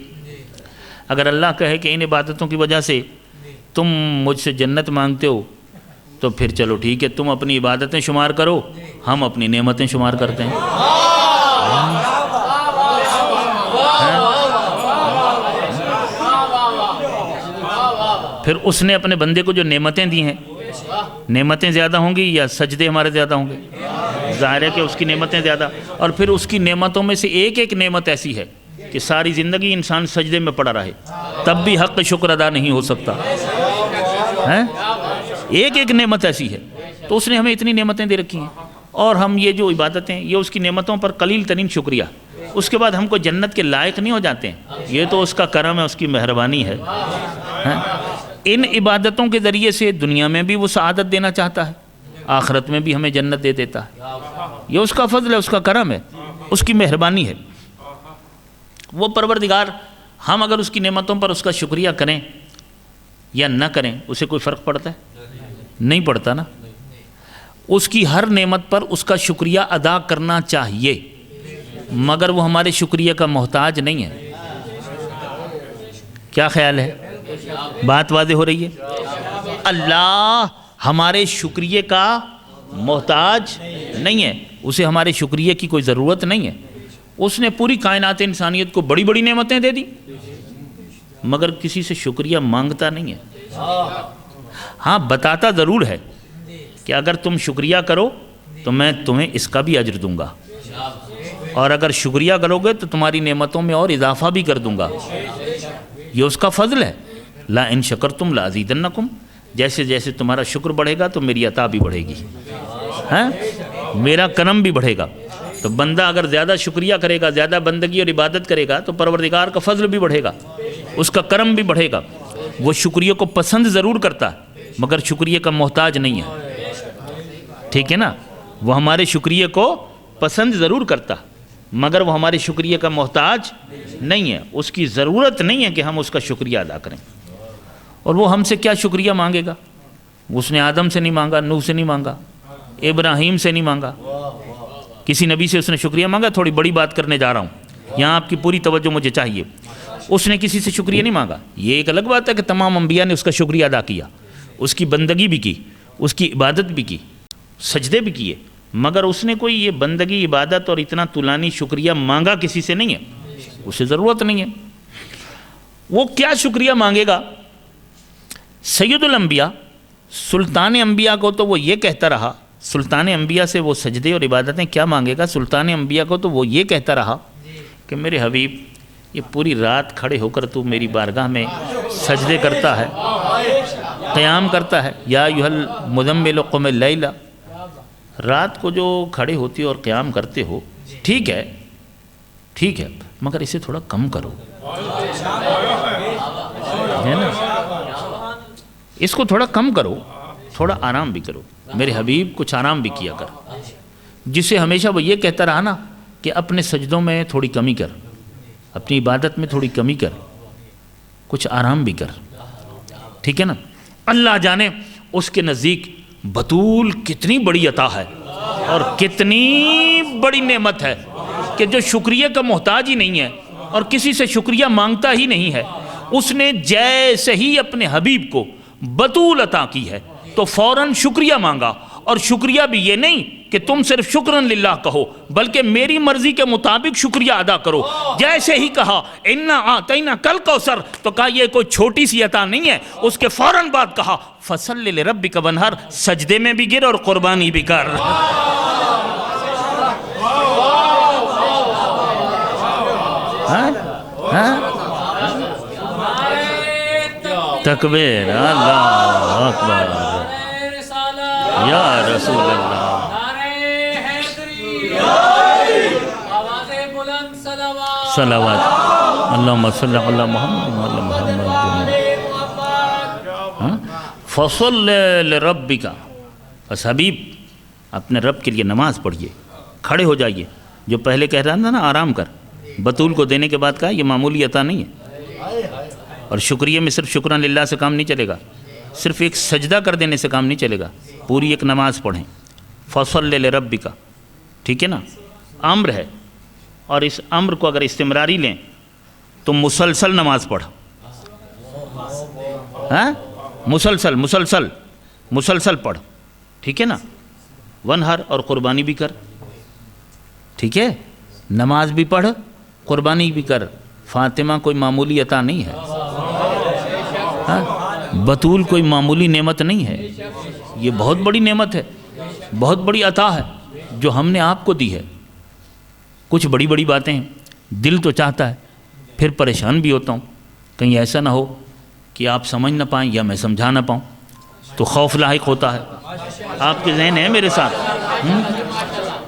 اگر اللہ کہے کہ ان عبادتوں کی وجہ سے تم مجھ سے جنت مانگتے ہو تو پھر چلو ٹھیک ہے، تم اپنی عبادتیں شمار کرو، ہم اپنی نعمتیں شمار کرتے ہیں. پھر اس نے اپنے بندے کو جو نعمتیں دی ہیں، نعمتیں زیادہ ہوں گی یا سجدے ہمارے زیادہ ہوں گے؟ ظاہر ہے کہ اس کی نعمتیں زیادہ، اور پھر اس کی نعمتوں میں سے ایک ایک نعمت ایسی ہے کہ ساری زندگی انسان سجدے میں پڑا رہے تب بھی حق شکر ادا نہیں ہو سکتا. ایک ایک نعمت ایسی ہے. تو اس نے ہمیں اتنی نعمتیں دے رکھی ہیں، اور ہم یہ جو عبادتیں، یہ اس کی نعمتوں پر قلیل ترین شکریہ. اس کے بعد ہم کو جنت کے لائق نہیں ہو جاتے ہیں، یہ تو اس کا کرم ہے، اس کی مہربانی ہے. ان عبادتوں کے ذریعے سے دنیا میں بھی وہ سعادت دینا چاہتا ہے، آخرت میں بھی ہمیں جنت دے دیتا ہے. یہ اس کا فضل ہے، اس کا کرم ہے، اس کی مہربانی ہے. وہ پروردگار، ہم اگر اس کی نعمتوں پر اس کا شکریہ کریں یا نہ کریں، اسے کوئی فرق پڑتا ہے؟ نہیں پڑتا نا. اس کی ہر نعمت پر اس کا شکریہ ادا کرنا چاہیے، مگر وہ ہمارے شکریہ کا محتاج نہیں ہے. کیا خیال ہے؟ بات واضح ہو رہی ہے؟ اللہ ہمارے شکریہ کا محتاج نہیں ہے، اسے ہمارے شکریہ کی کوئی ضرورت نہیں ہے. اس نے پوری کائنات انسانیت کو بڑی بڑی نعمتیں دے دی، مگر کسی سے شکریہ مانگتا نہیں ہے. ہاں بتاتا ضرور ہے کہ اگر تم شکریہ کرو تو میں تمہیں اس کا بھی اجر دوں گا، اور اگر شکریہ کرو گے تو تمہاری نعمتوں میں اور اضافہ بھی کر دوں گا. یہ اس کا فضل ہے. لا ان شکرتم لازیدنکم، جیسے جیسے تمہارا شکر بڑھے گا تو میری عطا بھی بڑھے گی، میرا کرم بھی بڑھے گا. تو بندہ اگر زیادہ شکریہ کرے گا، زیادہ بندگی اور عبادت کرے گا تو پروردگار کا فضل بھی بڑھے گا، اس کا کرم بھی بڑھے گا. وہ شکریہ کو پسند ضرور کرتا ہے مگر شکریہ کا محتاج نہیں ہے. ٹھیک ہے نا؟ وہ ہمارے شکریہ کو پسند ضرور کرتا مگر وہ ہمارے شکریہ کا محتاج نہیں ہے. اس کی ضرورت نہیں ہے کہ ہم اس کا شکریہ ادا کریں. اور وہ ہم سے کیا شکریہ مانگے گا؟ اس نے آدم سے نہیں مانگا، نوح سے نہیں مانگا، ابراہیم سے نہیں مانگا، کسی نبی سے اس نے شکریہ مانگا؟ تھوڑی بڑی بات کرنے جا رہا ہوں، یہاں آپ کی پوری توجہ مجھے چاہیے. اس نے کسی سے شکریہ نہیں مانگا. یہ ایک الگ بات ہے کہ تمام انبیاء نے اس کا شکریہ ادا کیا، اس کی بندگی بھی کی، اس کی عبادت بھی کی، سجدے بھی کیے، مگر اس نے کوئی یہ بندگی، عبادت اور اتنا طولانی شکریہ مانگا کسی سے نہیں ہے. اسے ضرورت نہیں ہے. وہ کیا شکریہ مانگے گا؟ سید الانبیاء، سلطان انبیاء کو تو وہ یہ کہتا رہا، سلطان انبیاء سے وہ سجدے اور عبادتیں کیا مانگے گا؟ سلطان انبیاء کو تو وہ یہ کہتا رہا کہ میرے حبیب، یہ پوری رات کھڑے ہو کر تو میری بارگاہ میں سجدے کرتا ہے، قیام کرتا ہے. یا ایھا المزمل قم اللیل، رات کو جو کھڑے ہوتے اور قیام کرتے ہو، ٹھیک ہے مگر اسے تھوڑا کم کرو، ہے نا؟ اس کو تھوڑا کم کرو، تھوڑا آرام بھی کرو. میرے حبیب کچھ آرام بھی کیا کر. جسے ہمیشہ وہ یہ کہتا رہا نا کہ اپنے سجدوں میں تھوڑی کمی کر، اپنی عبادت میں تھوڑی کمی کر، کچھ آرام بھی کر. ٹھیک ہے نا؟ اللہ جانے اس کے نزدیک بطول کتنی بڑی عطا ہے اور کتنی بڑی نعمت ہے کہ جو شکریہ کا محتاج ہی نہیں ہے اور کسی سے شکریہ مانگتا ہی نہیں ہے. اس نے جیسے ہی اپنے حبیب کو بطول عطا کی ہے تو فوراً شکریہ مانگا. اور شکریہ بھی یہ نہیں کہ تم صرف شکرن للہ کہو، بلکہ میری مرضی کے مطابق شکریہ ادا کرو. جیسے ہی کہا انا اعطینا کل کوثر، تو کہا یہ کوئی چھوٹی سی عطا نہیں ہے. اس کے فوراً بعد کہا فصل لربک وانحر، سجدے میں بھی گر اور قربانی بھی کر. تکبیر، اللہ اکبر، یا رسول اللہ، صلوات. اللہم صلی علی محمد وعلی محمد. فصل لربک. بس حبیب اپنے رب کے لیے نماز پڑھیے، کھڑے ہو جائیے. جو پہلے کہہ رہا تھا نا آرام کر، بطول کو دینے کے بعد کہا یہ معمولی عطا نہیں ہے. اور شکریہ میں صرف شکران للہ سے کام نہیں چلے گا، صرف ایک سجدہ کر دینے سے کام نہیں چلے گا، پوری ایک نماز پڑھیں. فصل لربک، ٹھیک ہے نا، امر ہے. اور اس امر کو اگر استمراری لیں تو مسلسل نماز پڑھ. ہاں مسلسل مسلسل مسلسل پڑھ، ٹھیک ہے نا. ونہر، اور قربانی بھی کر، ٹھیک ہے. نماز بھی پڑھ، قربانی بھی کر. فاطمہ کوئی معمولی عطا نہیں ہے، بطول کوئی معمولی نعمت نہیں ہے. یہ بہت بڑی نعمت ہے، بہت بڑی عطا ہے جو ہم نے آپ کو دی ہے. کچھ بڑی بڑی باتیں ہیں، دل تو چاہتا ہے، پھر پریشان بھی ہوتا ہوں کہیں ایسا نہ ہو کہ آپ سمجھ نہ پائیں یا میں سمجھا نہ پاؤں، تو خوف لاحق ہوتا ہے. آپ کے ذہن ہے میرے ساتھ؟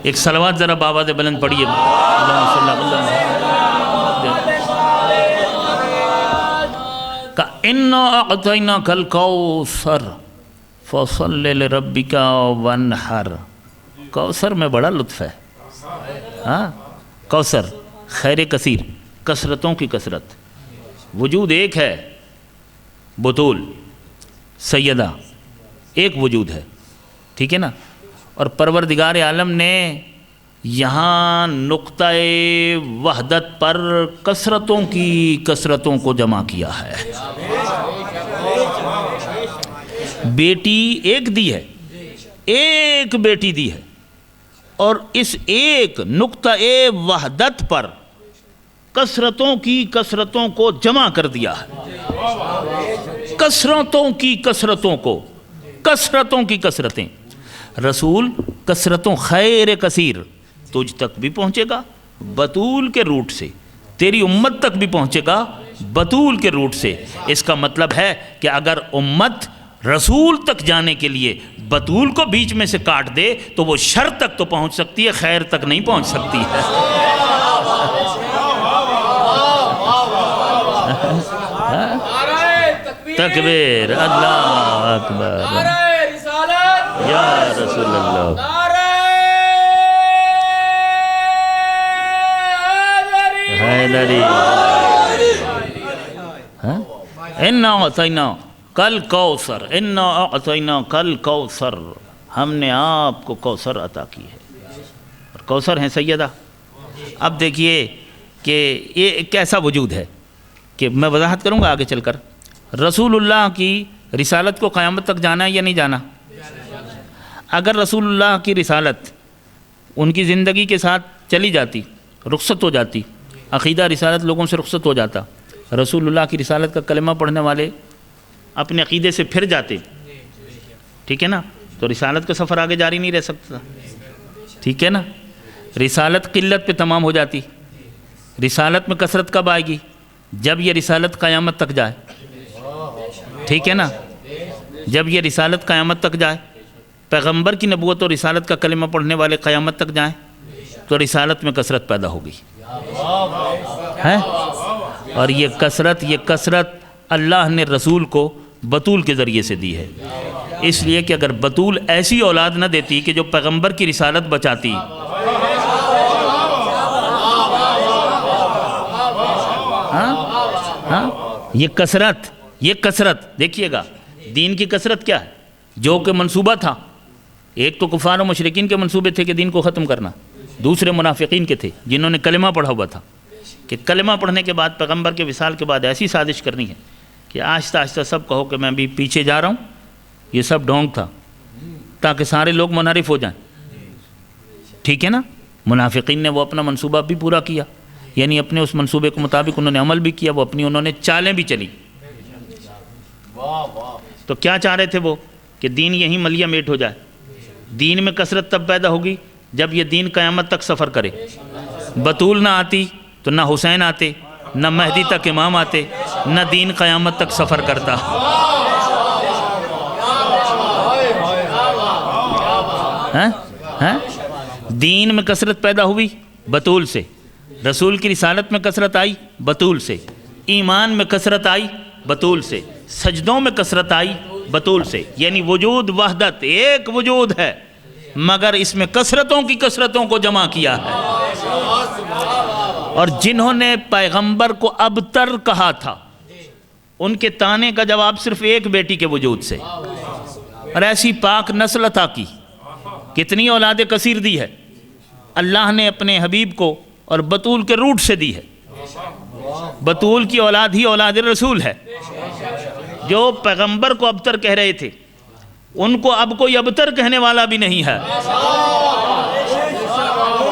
ایک صلوات ذرا بآواز بلند پڑھیے. اللہم صلی اللہ علیہ وسلم. اِنَّا أَعْطَيْنَاكَ الْكَوْثَرَ فَصَلِّ لِرَبِّكَ وَانْحَرْ. کوثر میں بڑا لطف ہے. ہاں کوثر، خیر کثیر، کثرتوں کی کثرت. وجود ایک ہے، بطول سیدہ ایک وجود ہے، ٹھیک ہے نا. اور پروردگار عالم نے یہاں نقطہ وحدت پر کثرتوں کی کثرتوں کو جمع کیا ہے. بیٹی ایک دی ہے، ایک بیٹی دی ہے، اور اس ایک نقطہ وحدت پر کثرتوں کی کثرتوں کو جمع کر دیا ہے. کثرتوں کی کثرتوں کو، کثرتوں کی کثرتیں. رسول کثرتوں خیر کثیر تجھ تک بھی پہنچے گا بطول کے روٹ سے، تیری امت تک بھی پہنچے گا بطول کے روٹ سے. اس کا مطلب ہے کہ اگر امت رسول تک جانے کے لیے بطول کو بیچ میں سے کاٹ دے تو وہ شر تک تو پہنچ سکتی ہے، خیر تک نہیں پہنچ سکتی ہے. تکبیر، اللہ اکبر، یا رسول اللہ. حیدری. اِنَّا أَعْطَيْنَاكَ الْكَوْثَرَ، اِنَّا أَعْطَيْنَاكَ الْكَوْثَرَ. ہم نے آپ کو کوثر عطا کی ہے، اور کوثر ہیں سیدہ. اب دیکھیے کہ یہ ایک ایسا وجود ہے کہ میں وضاحت کروں گا آگے چل کر. رسول اللہ کی رسالت کو قیامت تک جانا ہے یا نہیں جانا؟ اگر رسول اللہ کی رسالت ان کی زندگی کے ساتھ چلی جاتی، رخصت ہو جاتی، عقیدہ رسالت لوگوں سے رخصت ہو جاتا، رسول اللہ کی رسالت کا کلمہ پڑھنے والے اپنے عقیدے سے پھر جاتے، ٹھیک ہے نا، تو رسالت کا سفر آگے جاری نہیں رہ سکتا، ٹھیک ہے نا. رسالت قلت پہ تمام ہو جاتی. رسالت میں کثرت کب آئے گی؟ جب یہ رسالت قیامت تک جائے، ٹھیک ہے نا. جب یہ رسالت قیامت تک جائے، پیغمبر کی نبوت اور رسالت کا کلمہ پڑھنے والے قیامت تک جائیں تو رسالت میں کثرت پیدا ہوگی ہے. اور یہ کثرت اللہ نے رسول کو بطول کے ذریعے سے دی ہے. اس لیے کہ اگر بطول ایسی اولاد نہ دیتی کہ جو پیغمبر کی رسالت بچاتی، یہ کثرت دیکھیے گا. دین کی کثرت کیا ہے؟ جو کہ منصوبہ تھا، ایک تو کفار و مشرکین کے منصوبے تھے کہ دین کو ختم کرنا، دوسرے منافقین کے تھے جنہوں نے کلمہ پڑھا ہوا تھا کہ کلمہ پڑھنے کے بعد پیغمبر کے وصال کے بعد ایسی سازش کرنی ہے کہ آہستہ آہستہ سب کہو کہ میں بھی پیچھے جا رہا ہوں. یہ سب ڈھونگ تھا تاکہ سارے لوگ منحرف ہو جائیں، ٹھیک ہے نا. منافقین نے وہ اپنا منصوبہ بھی پورا کیا، یعنی اپنے اس منصوبے کے مطابق انہوں نے عمل بھی کیا، وہ اپنی انہوں نے چالیں بھی چلی. تو کیا چاہ رہے تھے وہ؟ کہ دین یہیں ملیہ میٹ ہو جائے. دین میں کثرت تب پیدا ہوگی جب یہ دین قیامت تک سفر کرے. بطول نہ آتی تو نہ حسین آتے، نہ مہدی تک امام آتے، نہ دین قیامت تک سفر کرتا. دین میں کثرت پیدا ہوئی بطول سے، رسول کی رسالت میں کثرت آئی بطول سے، ایمان میں کثرت آئی بطول سے، سجدوں میں کثرت آئی بطول سے، یعنی وجود وحدت ایک وجود ہے مگر اس میں کثرتوں کی کثرتوں کو جمع کیا ہے۔ اور جنہوں نے پیغمبر کو ابتر کہا تھا ان کے طعنے کا جواب صرف ایک بیٹی کے وجود سے، اور ایسی پاک نسل عطا کی، کتنی اولاد کثیر دی ہے اللہ نے اپنے حبیب کو، اور بطول کے روٹ سے دی ہے۔ بطول کی اولاد ہی اولاد رسول ہے۔ جو پیغمبر کو ابتر کہہ رہے تھے ان کو اب کوئی ابتر کہنے والا بھی نہیں ہے،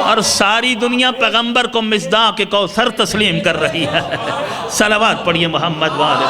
اور ساری دنیا پیغمبر کو مصداق کوثر تسلیم کر رہی ہے۔ صلوات پڑھیے محمد والے۔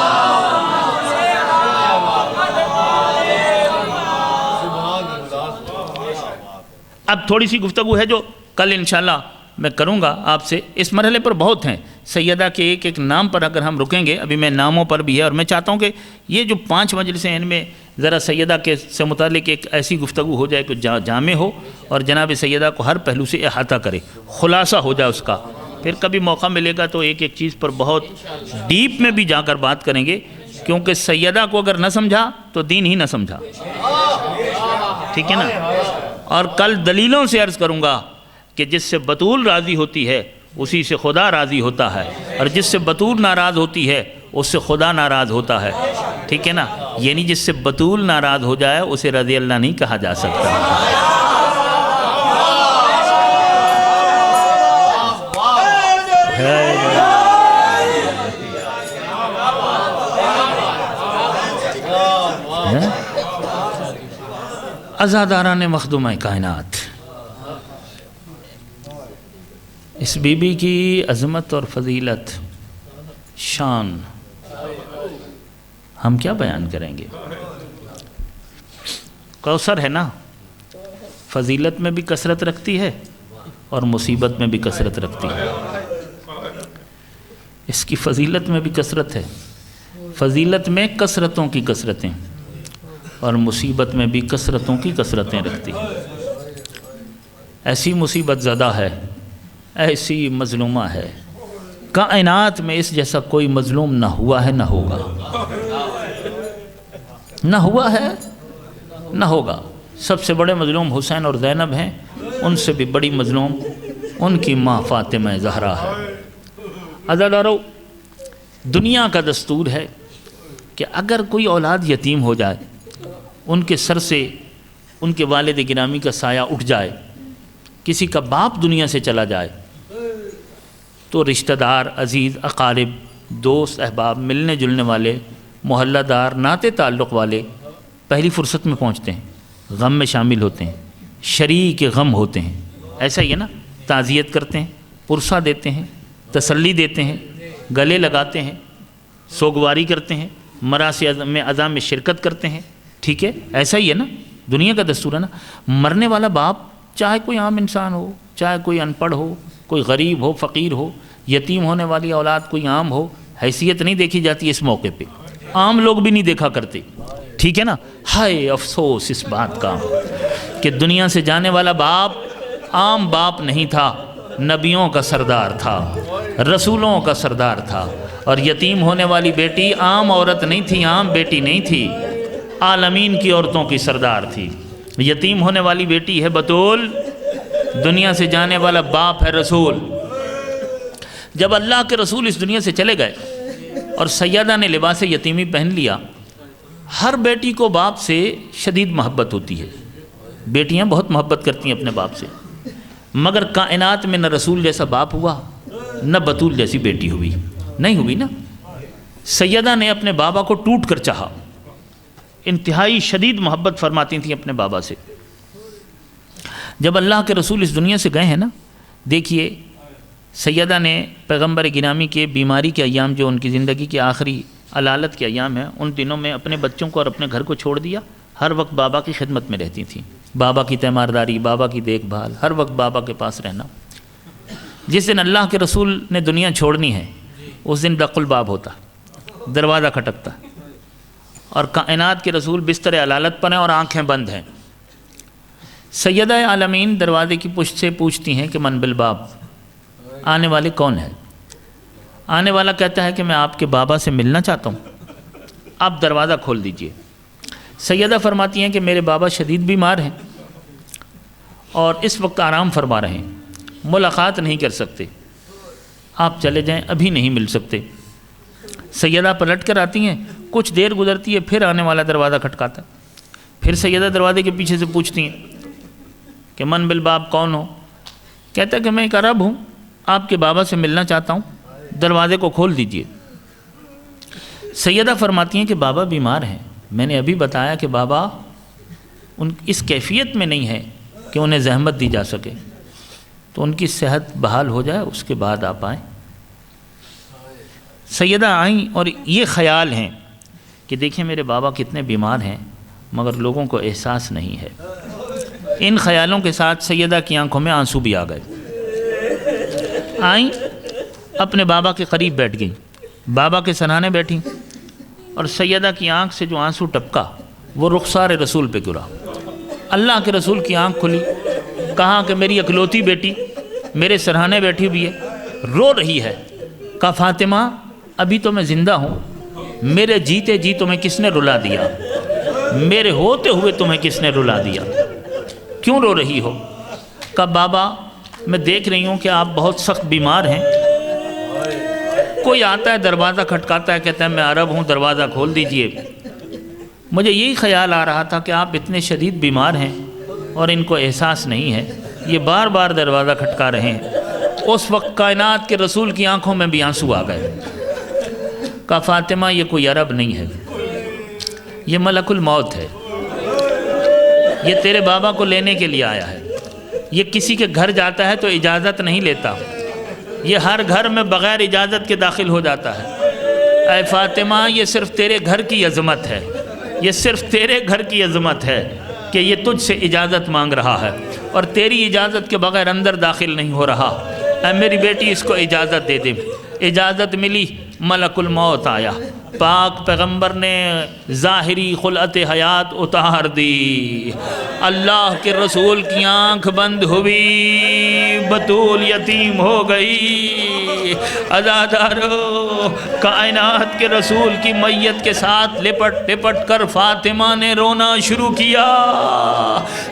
اب تھوڑی سی گفتگو ہے جو کل انشاءاللہ میں کروں گا آپ سے، اس مرحلے پر بہت ہیں۔ سیدہ کے ایک ایک نام پر اگر ہم رکیں گے، ابھی میں ناموں پر بھی ہے، اور میں چاہتا ہوں کہ یہ جو 5 مجلسیں ہیں ان میں ذرا سیدہ کے سے متعلق ایک ایسی گفتگو ہو جائے کہ جامع ہو اور جناب سیدہ کو ہر پہلو سے احاطہ کرے، خلاصہ ہو جائے اس کا۔ پھر کبھی موقع ملے گا تو ایک ایک چیز پر بہت ڈیپ میں بھی جا کر بات کریں گے، کیونکہ سیدہ کو اگر نہ سمجھا تو دین ہی نہ سمجھا، ٹھیک ہے نا۔ اور کل دلیلوں سے عرض کروں گا کہ جس سے بطول راضی ہوتی ہے اسی سے خدا راضی ہوتا ہے، اور جس سے بطول ناراض ہوتی ہے اس سے خدا ناراض ہوتا ہے، ٹھیک ہے نا۔ یعنی جس سے بطول ناراض ہو جائے اسے رضی اللہ نہیں کہا جا سکتا۔ عزاداران مخدومہ کائنات، اس بی بی کی عظمت اور فضیلت، شان ہم کیا بیان کریں گے۔ کوثر ہے نا، فضیلت میں بھی کثرت رکھتی ہے اور مصیبت میں بھی کثرت رکھتی ہے۔ اس کی فضیلت میں بھی کثرت ہے، فضیلت میں کثرتوں کی کثرتیں، اور مصیبت میں بھی کثرتوں کی کثرتیں رکھتی ہے۔ ایسی مصیبت زدہ ہے، ایسی مظلومہ ہے، کائنات میں اس جیسا کوئی مظلوم نہ ہوا ہے نہ ہوگا، نہ ہوا ہے نہ ہوگا۔ سب سے بڑے مظلوم حسین اور زینب ہیں، ان سے بھی بڑی مظلوم ان کی ماں فاطمہ زہرا ہے۔ عزادارو، دنیا کا دستور ہے کہ اگر کوئی اولاد یتیم ہو جائے، ان کے سر سے ان کے والد گرامی کا سایہ اٹھ جائے، کسی کا باپ دنیا سے چلا جائے، تو رشتہ دار، عزیز، اقارب، دوست، احباب، ملنے جلنے والے، محلہ دار، ناطے تعلق والے پہلی فرصت میں پہنچتے ہیں، غم میں شامل ہوتے ہیں، شریک غم ہوتے ہیں۔ ایسا ہی ہے نا، تعزیت کرتے ہیں، پرسہ دیتے ہیں، تسلی دیتے ہیں، گلے لگاتے ہیں، سوگواری کرتے ہیں، مراسم میں عزا میں شرکت کرتے ہیں، ٹھیک ہے، ایسا ہی ہے نا، دنیا کا دستور ہے نا۔ مرنے والا باپ چاہے کوئی عام انسان ہو، چاہے کوئی ان پڑھ ہو، کوئی غریب ہو، فقیر ہو، یتیم ہونے والی اولاد کوئی عام ہو، حیثیت نہیں دیکھی جاتی اس موقع پہ، عام لوگ بھی نہیں دیکھا کرتے، ٹھیک ہے نا۔ ہائے افسوس اس بات کا کہ دنیا سے جانے والا باپ عام باپ نہیں تھا، نبیوں کا سردار تھا، رسولوں کا سردار تھا، اور یتیم ہونے والی بیٹی عام عورت نہیں تھی، عام بیٹی نہیں تھی، عالمین کی عورتوں کی سردار تھی۔ یتیم ہونے والی بیٹی ہے بطول، دنیا سے جانے والا باپ ہے رسول۔ جب اللہ کے رسول اس دنیا سے چلے گئے اور سیدہ نے لباس یتیمی پہن لیا، ہر بیٹی کو باپ سے شدید محبت ہوتی ہے، بیٹیاں بہت محبت کرتی ہیں اپنے باپ سے، مگر کائنات میں نہ رسول جیسا باپ ہوا نہ بطول جیسی بیٹی ہوئی، نہیں ہوئی نا۔ سیدہ نے اپنے بابا کو ٹوٹ کر چاہا، انتہائی شدید محبت فرماتی تھیں اپنے بابا سے۔ جب اللہ کے رسول اس دنیا سے گئے ہیں نا، دیکھیے سیدہ نے پیغمبر گرامی کے بیماری کے ایام، جو ان کی زندگی کے آخری علالت کے ایام ہیں، ان دنوں میں اپنے بچوں کو اور اپنے گھر کو چھوڑ دیا، ہر وقت بابا کی خدمت میں رہتی تھیں، بابا کی تیمارداری، بابا کی دیکھ بھال، ہر وقت بابا کے پاس رہنا۔ جس دن اللہ کے رسول نے دنیا چھوڑنی ہے اس دن دق الباب ہوتا، دروازہ کھٹکتا، اور کائنات کے رسول بستر علالت پر ہیں اور آنکھیں بند ہیں۔ سیدہ عالمین دروازے کی پشت سے پوچھتی ہیں کہ من بالباب، آنے والے کون ہیں؟ آنے والا کہتا ہے کہ میں آپ کے بابا سے ملنا چاہتا ہوں، آپ دروازہ کھول دیجئے۔ سیدہ فرماتی ہیں کہ میرے بابا شدید بیمار ہیں اور اس وقت آرام فرما رہے ہیں، ملاقات نہیں کر سکتے، آپ چلے جائیں، ابھی نہیں مل سکتے۔ سیدہ پلٹ کر آتی ہیں، کچھ دیر گزرتی ہے، پھر آنے والا دروازہ کھٹکاتا ہے، پھر سیدہ دروازے کے پیچھے سے پوچھتی ہیں کہ من بالباب کون ہو؟ کہتا ہے کہ میں ایک عرب ہوں، آپ کے بابا سے ملنا چاہتا ہوں، دروازے کو کھول دیجئے۔ سیدہ فرماتی ہیں کہ بابا بیمار ہیں، میں نے ابھی بتایا کہ بابا ان اس کیفیت میں نہیں ہے کہ انہیں زحمت دی جا سکے، تو ان کی صحت بحال ہو جائے اس کے بعد آپ آئیں۔ سیدہ آئیں اور یہ خیال ہیں کہ دیکھیں میرے بابا کتنے بیمار ہیں مگر لوگوں کو احساس نہیں ہے۔ ان خیالوں کے ساتھ سیدہ کی آنکھوں میں آنسو بھی آ گئے۔ آئیں، اپنے بابا کے قریب بیٹھ گئیں، بابا کے سرانے بیٹھیں، اور سیدہ کی آنکھ سے جو آنسو ٹپکا وہ رخسار رسول پہ گرا۔ اللہ کے رسول کی آنکھ کھلی، کہا کہ میری اکلوتی بیٹی میرے سرانے بیٹھی ہوئی ہے، رو رہی ہے۔ کہا فاطمہ ابھی تو میں زندہ ہوں، میرے جیتے جی تمہیں کس نے رلا دیا؟ میرے ہوتے ہوئے تمہیں کس نے رلا دیا؟ کیوں رو رہی ہو؟ کہا بابا میں دیکھ رہی ہوں کہ آپ بہت سخت بیمار ہیں، کوئی آتا ہے دروازہ کھٹکاتا ہے، کہتا ہے میں عرب ہوں، دروازہ کھول دیجئے۔ مجھے یہی خیال آ رہا تھا کہ آپ اتنے شدید بیمار ہیں اور ان کو احساس نہیں ہے، یہ بار بار دروازہ کھٹکا رہے ہیں۔ اس وقت کائنات کے رسول کی آنکھوں میں بھی آنسو آ گئے۔ کہا فاطمہ یہ کوئی عرب نہیں ہے، یہ ملک الموت ہے، یہ تیرے بابا کو لینے کے لیے آیا ہے، یہ کسی کے گھر جاتا ہے تو اجازت نہیں لیتا، یہ ہر گھر میں بغیر اجازت کے داخل ہو جاتا ہے۔ اے فاطمہ یہ صرف تیرے گھر کی عظمت ہے، یہ صرف تیرے گھر کی عظمت ہے کہ یہ تجھ سے اجازت مانگ رہا ہے اور تیری اجازت کے بغیر اندر داخل نہیں ہو رہا۔ اے میری بیٹی اس کو اجازت دے دے۔ اجازت ملی، ملک الموت آیا، پاک پیغمبر نے ظاہری خلعت حیات اتار دی، اللہ کے رسول کی آنکھ بند ہوئی، بطول یتیم ہو گئی۔ عزادارو کائنات کے رسول کی میت کے ساتھ لپٹ لپٹ کر فاطمہ نے رونا شروع کیا،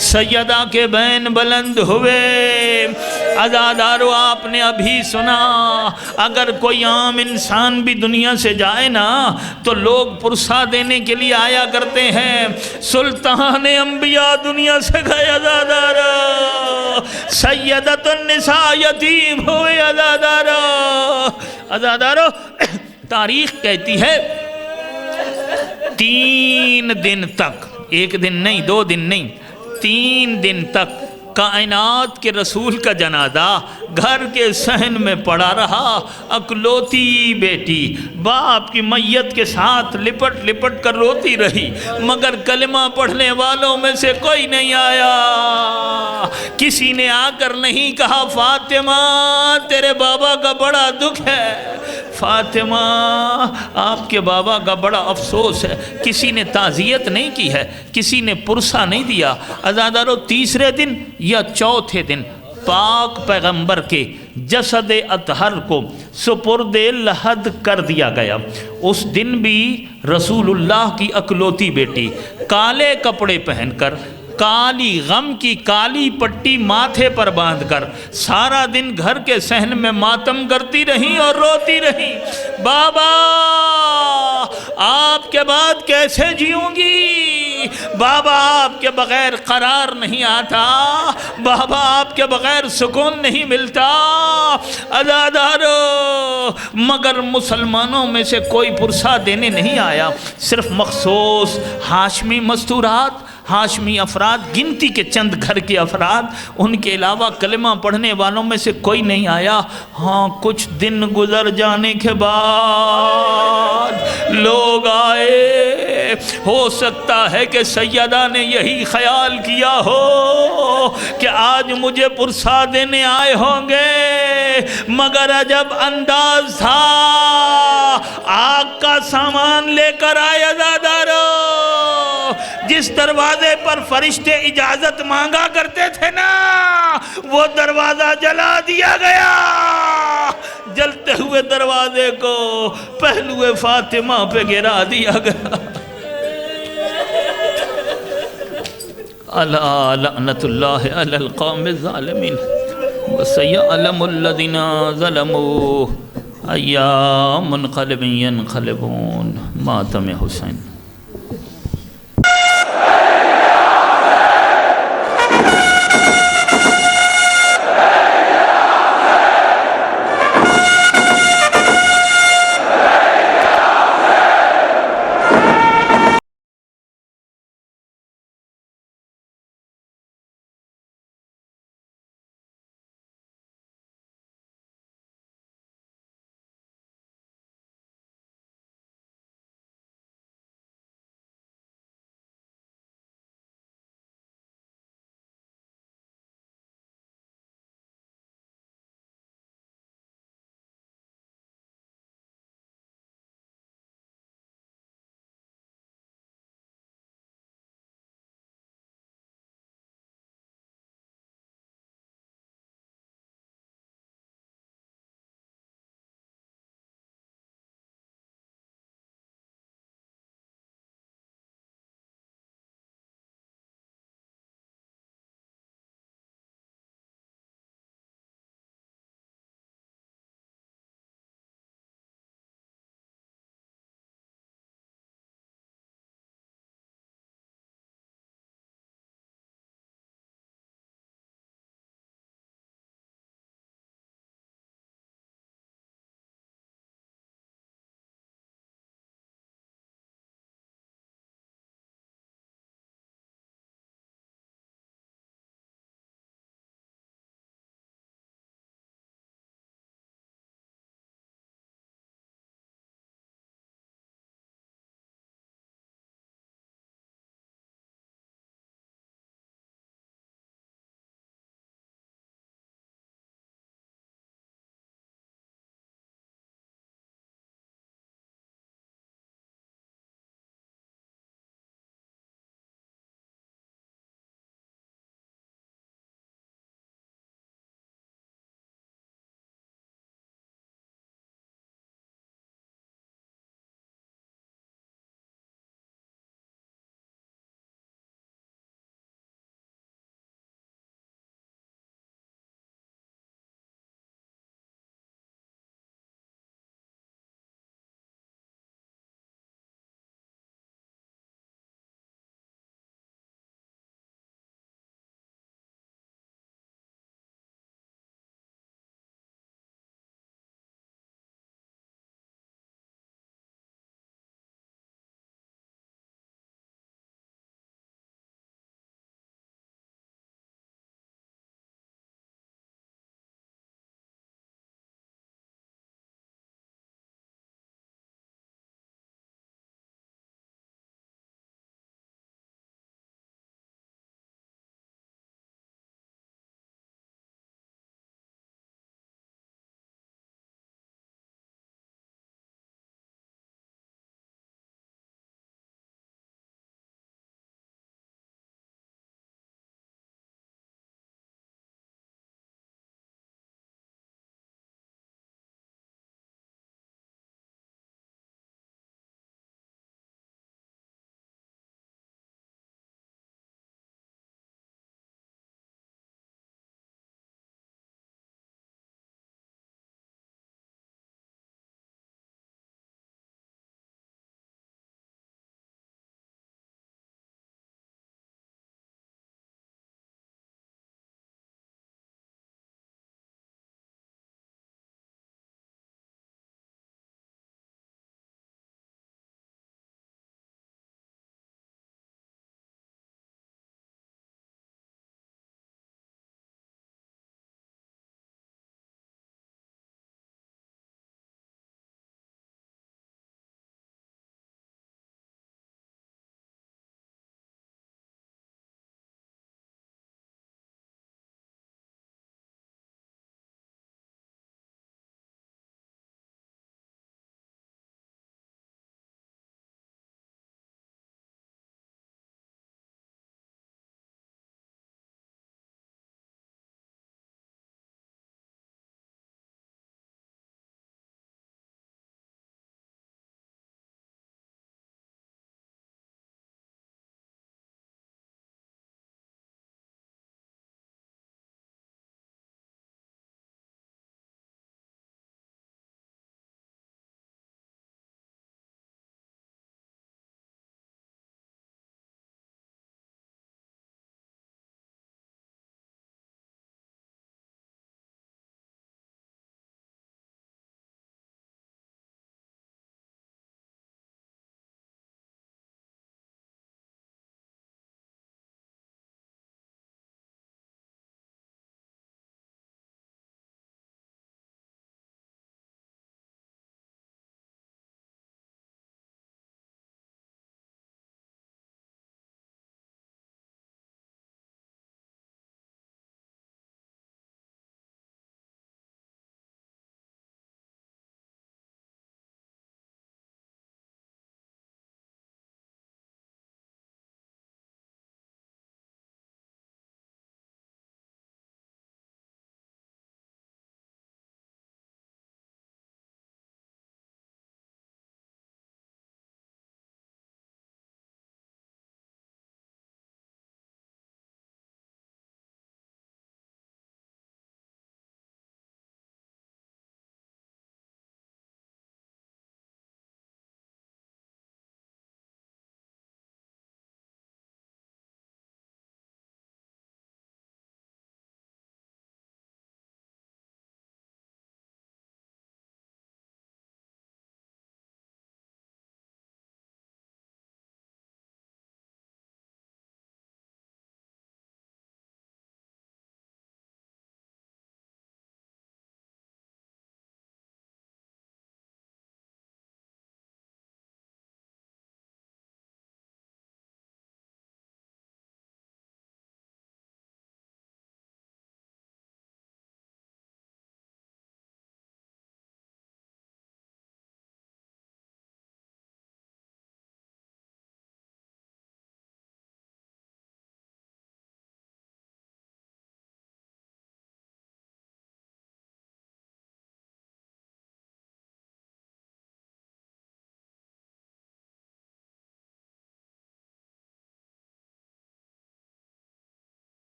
سیدہ کے بین بلند ہوئے۔ عزادارو آپ نے ابھی سنا، اگر کوئی عام انسان بھی دنیا سے جائے نا تو لوگ پرسہ دینے کے لیے آیا کرتے ہیں، سلطان انبیاء دنیا سے گئے عزادارو، سیدۃ النساء یتیم ہوئے عزادارو۔ عزادارو تاریخ کہتی ہے 3 دن تک، 1 دن نہیں 2 دن نہیں 3 دن تک کائنات کے رسول کا جنازہ گھر کے صحن میں پڑا رہا۔ اکلوتی بیٹی باپ کی میت کے ساتھ لپٹ لپٹ کر روتی رہی، مگر کلمہ پڑھنے والوں میں سے کوئی نہیں آیا۔ کسی نے آ کر نہیں کہا فاطمہ تیرے بابا کا بڑا دکھ ہے، فاطمہ آپ کے بابا کا بڑا افسوس ہے۔ کسی نے تعزیت نہیں کی ہے، کسی نے پرسہ نہیں دیا۔ عزادارو تیسرے دن یا چوتھے دن پاک پیغمبر کے جسد اطہر کو سپرد لحد کر دیا گیا۔ اس دن بھی رسول اللہ کی اکلوتی بیٹی کالے کپڑے پہن کر، کالی غم کی کالی پٹی ماتھے پر باندھ کر سارا دن گھر کے صحن میں ماتم کرتی رہی اور روتی رہی، بابا آپ کے بعد کیسے جیوں گی؟ بابا آپ کے بغیر قرار نہیں آتا، بابا آپ کے بغیر سکون نہیں ملتا۔ عزادارو مگر مسلمانوں میں سے کوئی پرسہ دینے نہیں آیا، صرف مخصوص ہاشمی مستورات، ہاشمی افراد، گنتی کے چند گھر کے افراد، ان کے علاوہ کلمہ پڑھنے والوں میں سے کوئی نہیں آیا۔ ہاں کچھ دن گزر جانے کے بعد لوگ آئے، ہو سکتا ہے کہ سیدہ نے یہی خیال کیا ہو کہ آج مجھے پرسہ دینے آئے ہوں گے، مگر عجب انداز تھا، آگ کا سامان لے کر آئے عزادارو، جس دروازے پر فرشتے اجازت مانگا کرتے تھے نا، وہ دروازہ جلا دیا گیا۔ جلتے ہوئے دروازے کو پہلو فاطمہ پہ گرا دیا گیا۔ الا لعنت اللہ علی القوم الظالمین وسیعلم الذین ظلموا ای منقلب ینقلبون۔ ماتم حسین۔